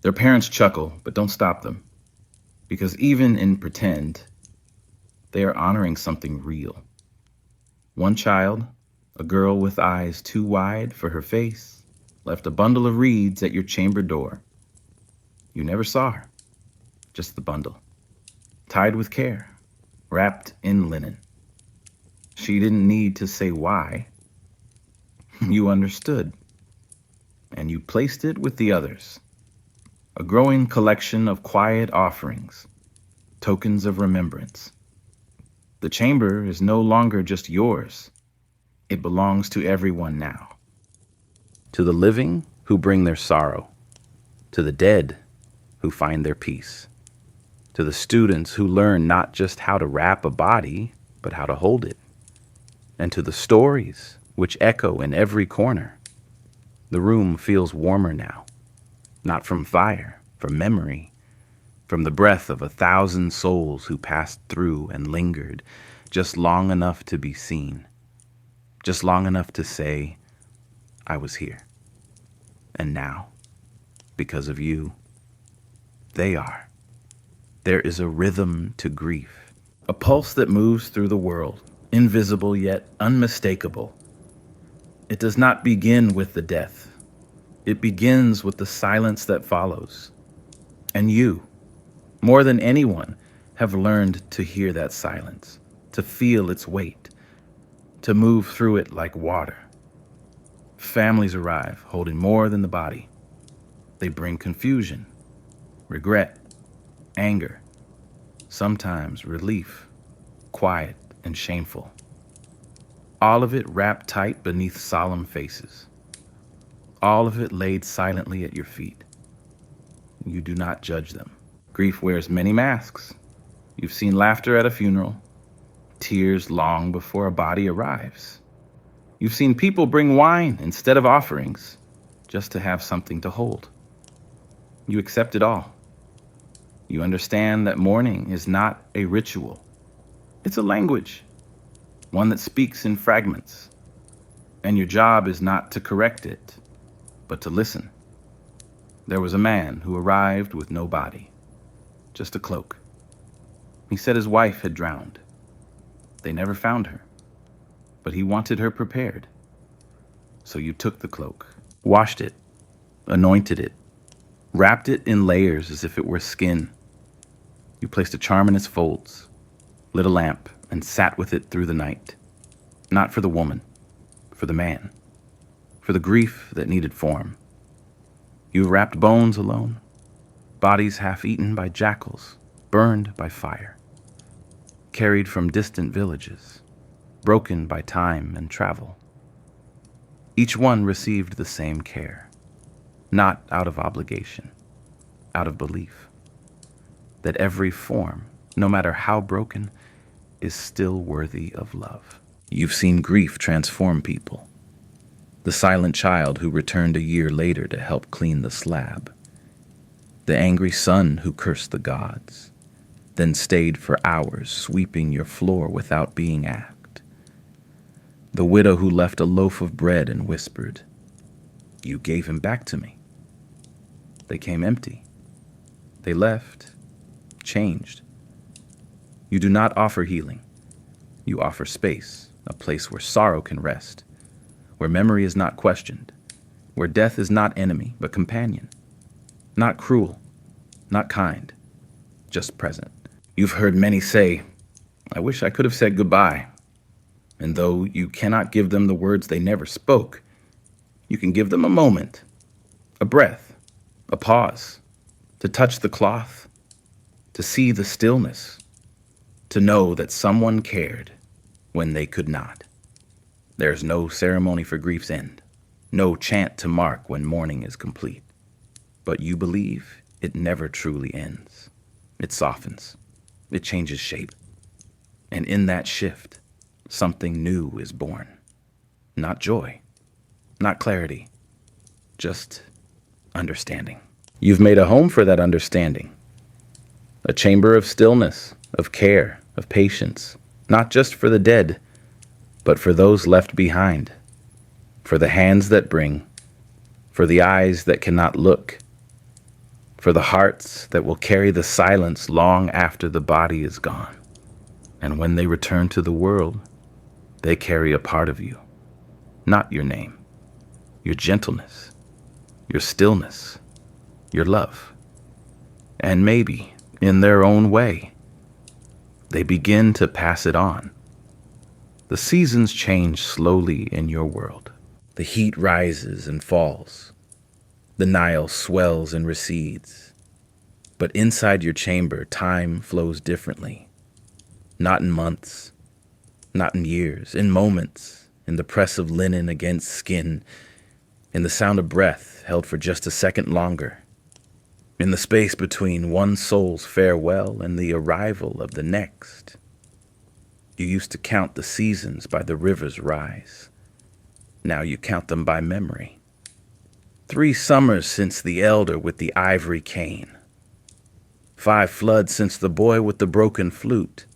Their parents chuckle, but don't stop them, because even in pretend, they are honoring something real. One child, a girl with eyes too wide for her face, left a bundle of reeds at your chamber door. You never saw her, just the bundle, tied with care, wrapped in linen. She didn't need to say why. You understood, and you placed it with the others. A growing collection of quiet offerings, tokens of remembrance. The chamber is no longer just yours. It belongs to everyone now. To the living who bring their sorrow, to the dead who find their peace, to the students who learn not just how to wrap a body, but how to hold it, and to the stories which echo in every corner. The room feels warmer now, not from fire, from memory, from the breath of 1,000 souls who passed through and lingered just long enough to be seen, just long enough to say, I was here. And now, because of you. They are. There is a rhythm to grief, A pulse that moves through the world, invisible yet unmistakable. It does not begin with the death. It begins with the silence that follows. And you, more than anyone, have learned to hear that silence, to feel its weight, to move through it like water. Families arrive holding more than the body. They bring confusion, regret, anger, sometimes relief, quiet and shameful. All of it wrapped tight beneath solemn faces. All of it laid silently at your feet. You do not judge them. Grief wears many masks. You've seen laughter at a funeral, tears long before a body arrives. You've seen people bring wine instead of offerings, just to have something to hold. You accept it all. You understand that mourning is not a ritual. It's a language, one that speaks in fragments. And your job is not to correct it, but to listen. There was a man who arrived with no body, just a cloak. He said his wife had drowned. They never found her, but he wanted her prepared. So you took the cloak, washed it, anointed it, wrapped it in layers as if it were skin. You placed a charm in its folds, lit a lamp, and sat with it through the night. Not for the woman, for the man, for the grief that needed form. You wrapped bones alone, bodies half eaten by jackals, burned by fire, carried from distant villages, broken by time and travel. Each one received the same care, not out of obligation, out of belief, that every form, no matter how broken, is still worthy of love. You've seen grief transform people. The silent child who returned a year later to help clean the slab. The angry son who cursed the gods, then stayed for hours sweeping your floor without being asked. The widow who left a loaf of bread and whispered, "You gave him back to me." They came empty. They left, changed. You do not offer healing. You offer space, a place where sorrow can rest, where memory is not questioned, where death is not enemy, but companion. Not cruel, not kind, just present. You've heard many say, "I wish I could have said goodbye." And though you cannot give them the words they never spoke, you can give them a moment, a breath, a pause, to touch the cloth, to see the stillness, to know that someone cared when they could not. There's no ceremony for grief's end, no chant to mark when mourning is complete. But you believe it never truly ends. It softens, it changes shape. And in that shift, something new is born. Not joy, not clarity, just understanding. You've made a home for that understanding. A chamber of stillness, of care, of patience, not just for the dead, but for those left behind, for the hands that bring, for the eyes that cannot look, for the hearts that will carry the silence long after the body is gone. And when they return to the world, they carry a part of you, not your name, your gentleness, your stillness, your love. And maybe, in their own way, they begin to pass it on. The seasons change slowly in your world. The heat rises and falls. The Nile swells and recedes. But inside your chamber, time flows differently. Not in months, not in years, in moments, in the press of linen against skin, in the sound of breath held for just a second longer, in the space between one soul's farewell and the arrival of the next. You used to count the seasons by the river's rise. Now you count them by memory. 3 summers since the elder with the ivory cane. 5 floods since the boy with the broken flute.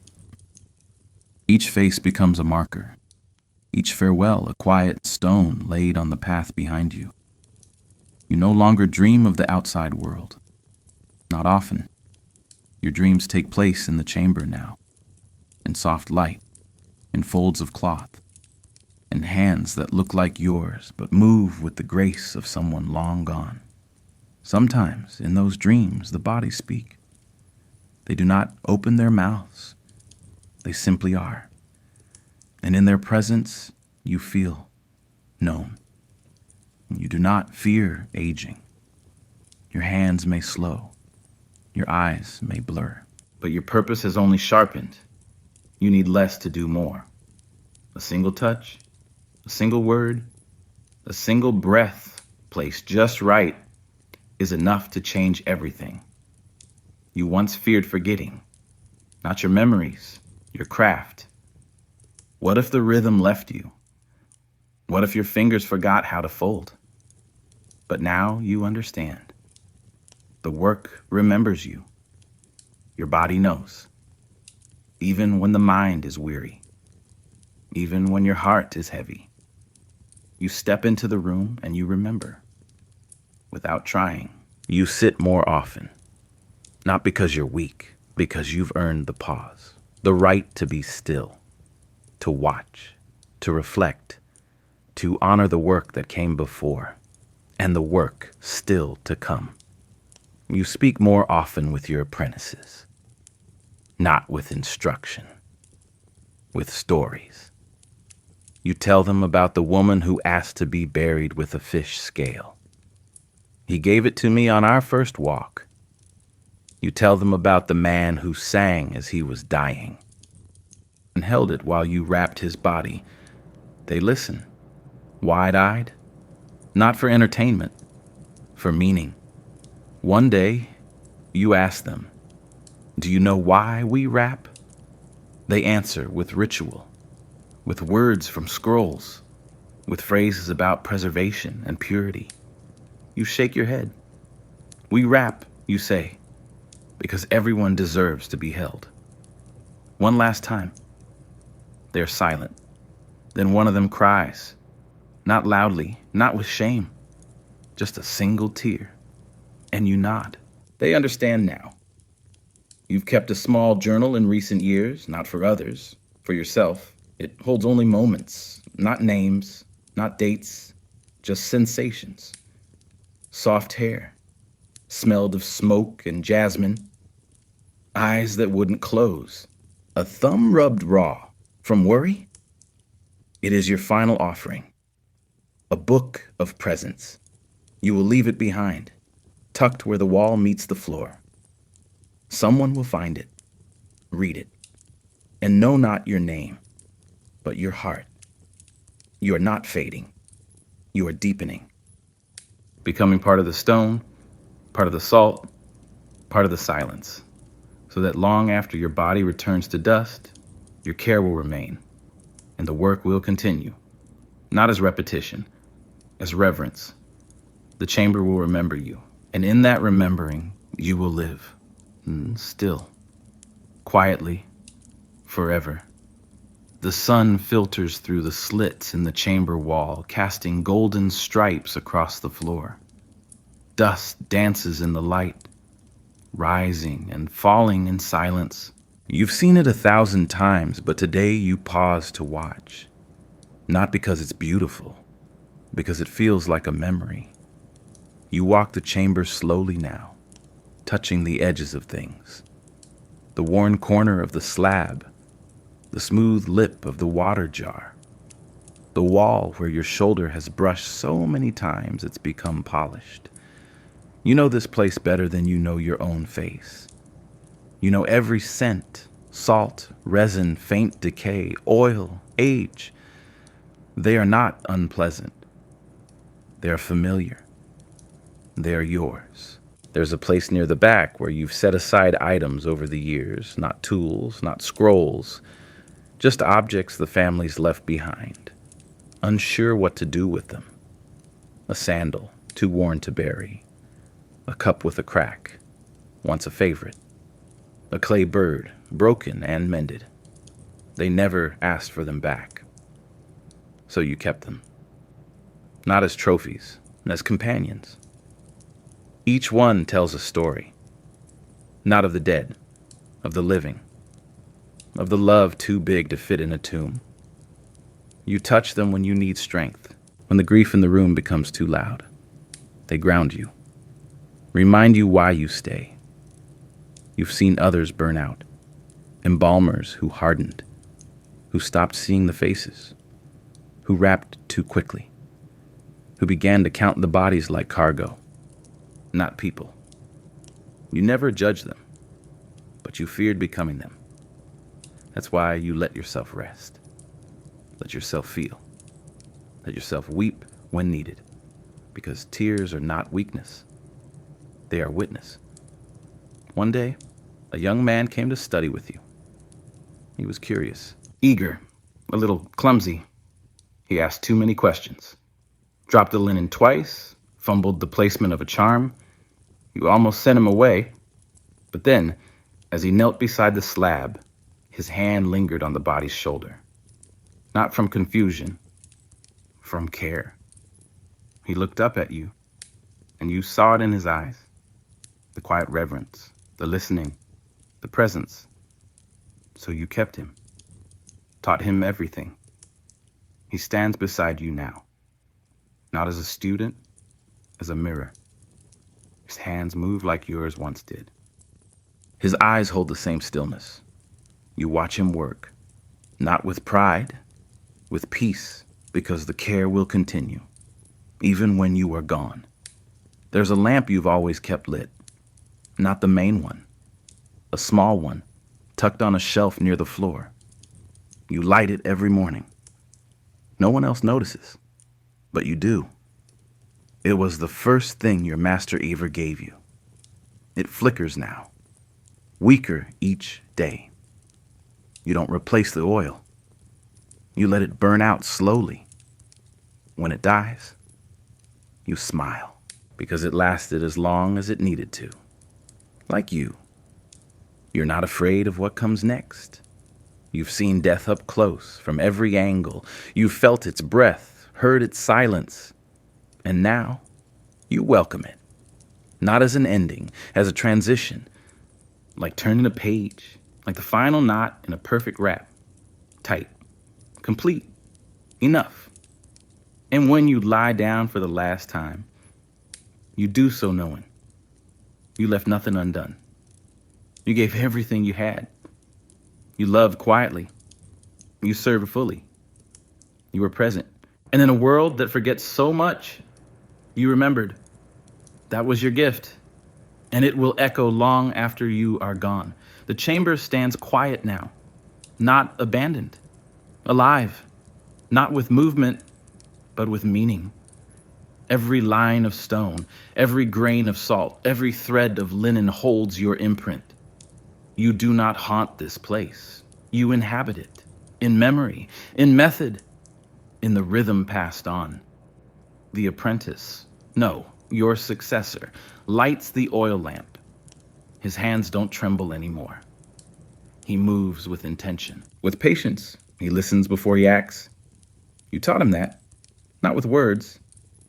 Each face becomes a marker. Each farewell a quiet stone laid on the path behind you. You no longer dream of the outside world. Not often. Your dreams take place in the chamber now, in soft light, in folds of cloth, in hands that look like yours but move with the grace of someone long gone. Sometimes, in those dreams, the bodies speak. They do not open their mouths. They simply are. And in their presence, you feel known. You do not fear aging. Your hands may slow. Your eyes may blur. But your purpose has only sharpened. You need less to do more. A single touch, a single word, a single breath placed just right is enough to change everything. You once feared forgetting, not your memories, your craft. What if the rhythm left you? What if your fingers forgot how to fold? But now you understand. The work remembers you. Your body knows. Even when the mind is weary. Even when your heart is heavy. You step into the room and you remember. Without trying, you sit more often. Not because you're weak, because you've earned the pause. The right to be still. To watch. To reflect. To honor the work that came before. And the work still to come. You speak more often with your apprentices. Not with instruction. With stories. You tell them about the woman who asked to be buried with a fish scale. He gave it to me on our first walk. You tell them about the man who sang as he was dying and held it while you wrapped his body. They listen, wide-eyed, not for entertainment, for meaning. One day, you ask them, "Do you know why we wrap?" They answer with ritual, with words from scrolls, with phrases about preservation and purity. You shake your head. We wrap, you say, because everyone deserves to be held. One last time. They're silent. Then one of them cries, not loudly, not with shame, just a single tear. And you nod. They understand now. You've kept a small journal in recent years, not for others, for yourself. It holds only moments, not names, not dates, just sensations. Soft hair, smelled of smoke and jasmine, eyes that wouldn't close, a thumb rubbed raw from worry. It is your final offering, a book of presence. You will leave it behind, tucked where the wall meets the floor. Someone will find it, read it, and know not your name, but your heart. You are not fading. You are deepening. Becoming part of the stone, part of the salt, part of the silence, so that long after your body returns to dust, your care will remain, and the work will continue, not as repetition, as reverence. The chamber will remember you, and in that remembering, you will live, still, quietly, forever. The sun filters through the slits in the chamber wall, casting golden stripes across the floor. Dust dances in the light, rising and falling in silence. You've seen it 1,000 times, but today you pause to watch. Not because it's beautiful, because it feels like a memory. You walk the chamber slowly now, touching the edges of things. The worn corner of the slab, the smooth lip of the water jar, the wall where your shoulder has brushed so many times it's become polished. You know this place better than you know your own face. You know every scent, salt, resin, faint decay, oil, age. They are not unpleasant. They are familiar. They are yours. There's a place near the back where you've set aside items over the years, not tools, not scrolls, just objects the family's left behind, unsure what to do with them. A sandal, too worn to bury. A cup with a crack, once a favorite. A clay bird, broken and mended. They never asked for them back. So you kept them. Not as trophies, as companions. Each one tells a story, not of the dead, of the living, of the love too big to fit in a tomb. You touch them when you need strength, when the grief in the room becomes too loud. They ground you, remind you why you stay. You've seen others burn out, embalmers who hardened, who stopped seeing the faces, who wrapped too quickly, who began to count the bodies like cargo, not people. You never judged them, but you feared becoming them. That's why you let yourself rest. Let yourself feel. Let yourself weep when needed, because tears are not weakness. They are witness. One day, a young man came to study with you. He was curious, eager, a little clumsy. He asked too many questions. Dropped the linen twice, fumbled the placement of a charm. You almost sent him away. But then, as he knelt beside the slab, his hand lingered on the body's shoulder. Not from confusion, from care. He looked up at you, and you saw it in his eyes. The quiet reverence, the listening, the presence. So you kept him, taught him everything. He stands beside you now, not as a student, as a mirror. His hands move like yours once did. His eyes hold the same stillness. You watch him work, not with pride, with peace, because the care will continue, even when you are gone. There's a lamp you've always kept lit, not the main one, a small one, tucked on a shelf near the floor. You light it every morning. No one else notices, but you do. It was the first thing your master ever gave you. It flickers now, weaker each day. You don't replace the oil. You let it burn out slowly. When it dies, you smile, because it lasted as long as it needed to. Like you. You're not afraid of what comes next. You've seen death up close, from every angle. You've felt its breath, heard its silence. And now, you welcome it. Not as an ending, as a transition. Like turning a page, like the final knot in a perfect wrap. Tight, complete, enough. And when you lie down for the last time, you do so knowing you left nothing undone. You gave everything you had. You loved quietly. You served fully. You were present. And in a world that forgets so much, you remembered. That was your gift. And it will echo long after you are gone. The chamber stands quiet now, not abandoned, alive, not with movement, but with meaning. Every line of stone, every grain of salt, every thread of linen holds your imprint. You do not haunt this place. You inhabit it, in memory, in method, in the rhythm passed on. The apprentice, no, your successor, lights the oil lamp. His hands don't tremble anymore. He moves with intention. With patience, he listens before he acts. You taught him that, not with words,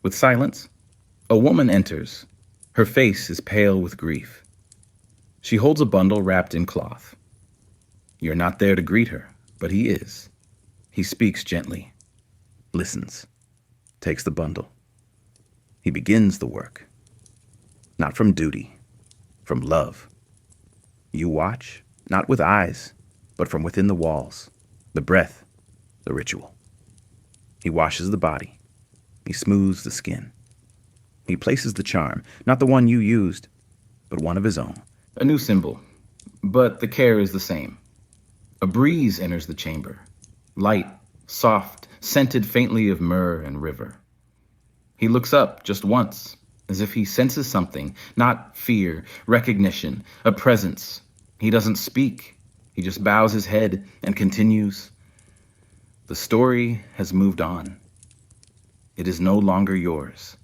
with silence. A woman enters. Her face is pale with grief. She holds a bundle wrapped in cloth. You're not there to greet her, but he is. He speaks gently, listens, takes the bundle. He begins the work, not from duty, from love. You watch, not with eyes, but from within the walls, the breath, the ritual. He washes the body. He smooths the skin. He places the charm, not the one you used, but one of his own. A new symbol, but the care is the same. A breeze enters the chamber, light, soft, scented faintly of myrrh and river. He looks up just once, as if he senses something, not fear, recognition, a presence. He doesn't speak. He just bows his head and continues. The story has moved on. It is no longer yours.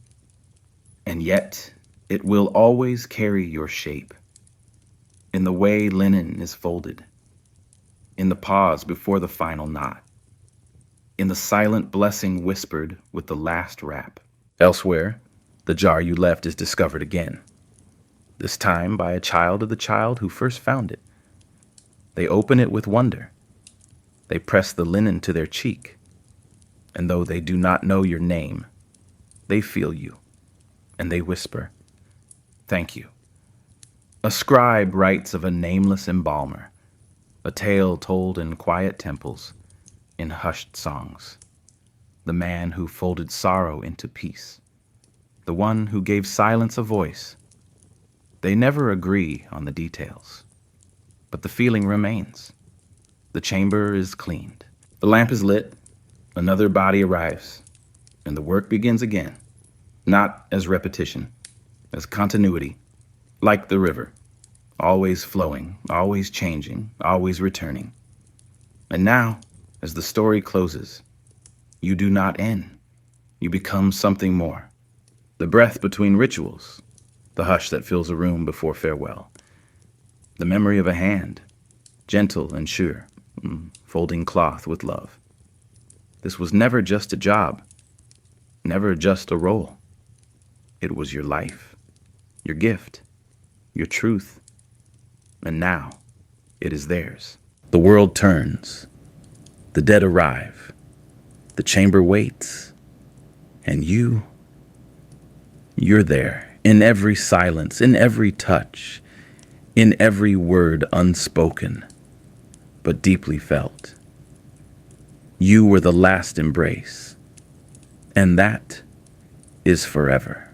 And yet, it will always carry your shape. In the way linen is folded. In the pause before the final knot. In the silent blessing whispered with the last wrap. Elsewhere, the jar you left is discovered again. this time by a child of the child who first found it. They open it with wonder. They press the linen to their cheek. And though they do not know your name, they feel you, and they whisper, "Thank you." A scribe writes of a nameless embalmer, a tale told in quiet temples, in hushed songs. The man who folded sorrow into peace, the one who gave silence a voice. They never agree on the details, but the feeling remains. The chamber is cleaned. The lamp is lit. Another body arrives, and the work begins again, not as repetition, as continuity, like the river, always flowing, always changing, always returning. And now, as the story closes, you do not end. You become something more. The breath between rituals, the hush that fills a room before farewell, the memory of a hand, gentle and sure, folding cloth with love. This was never just a job, never just a role. It was your life, your gift, your truth, and now it is theirs. The world turns, the dead arrive, the chamber waits, and you're there, in every silence, in every touch, in every word unspoken, but deeply felt. You were the last embrace, and that is forever.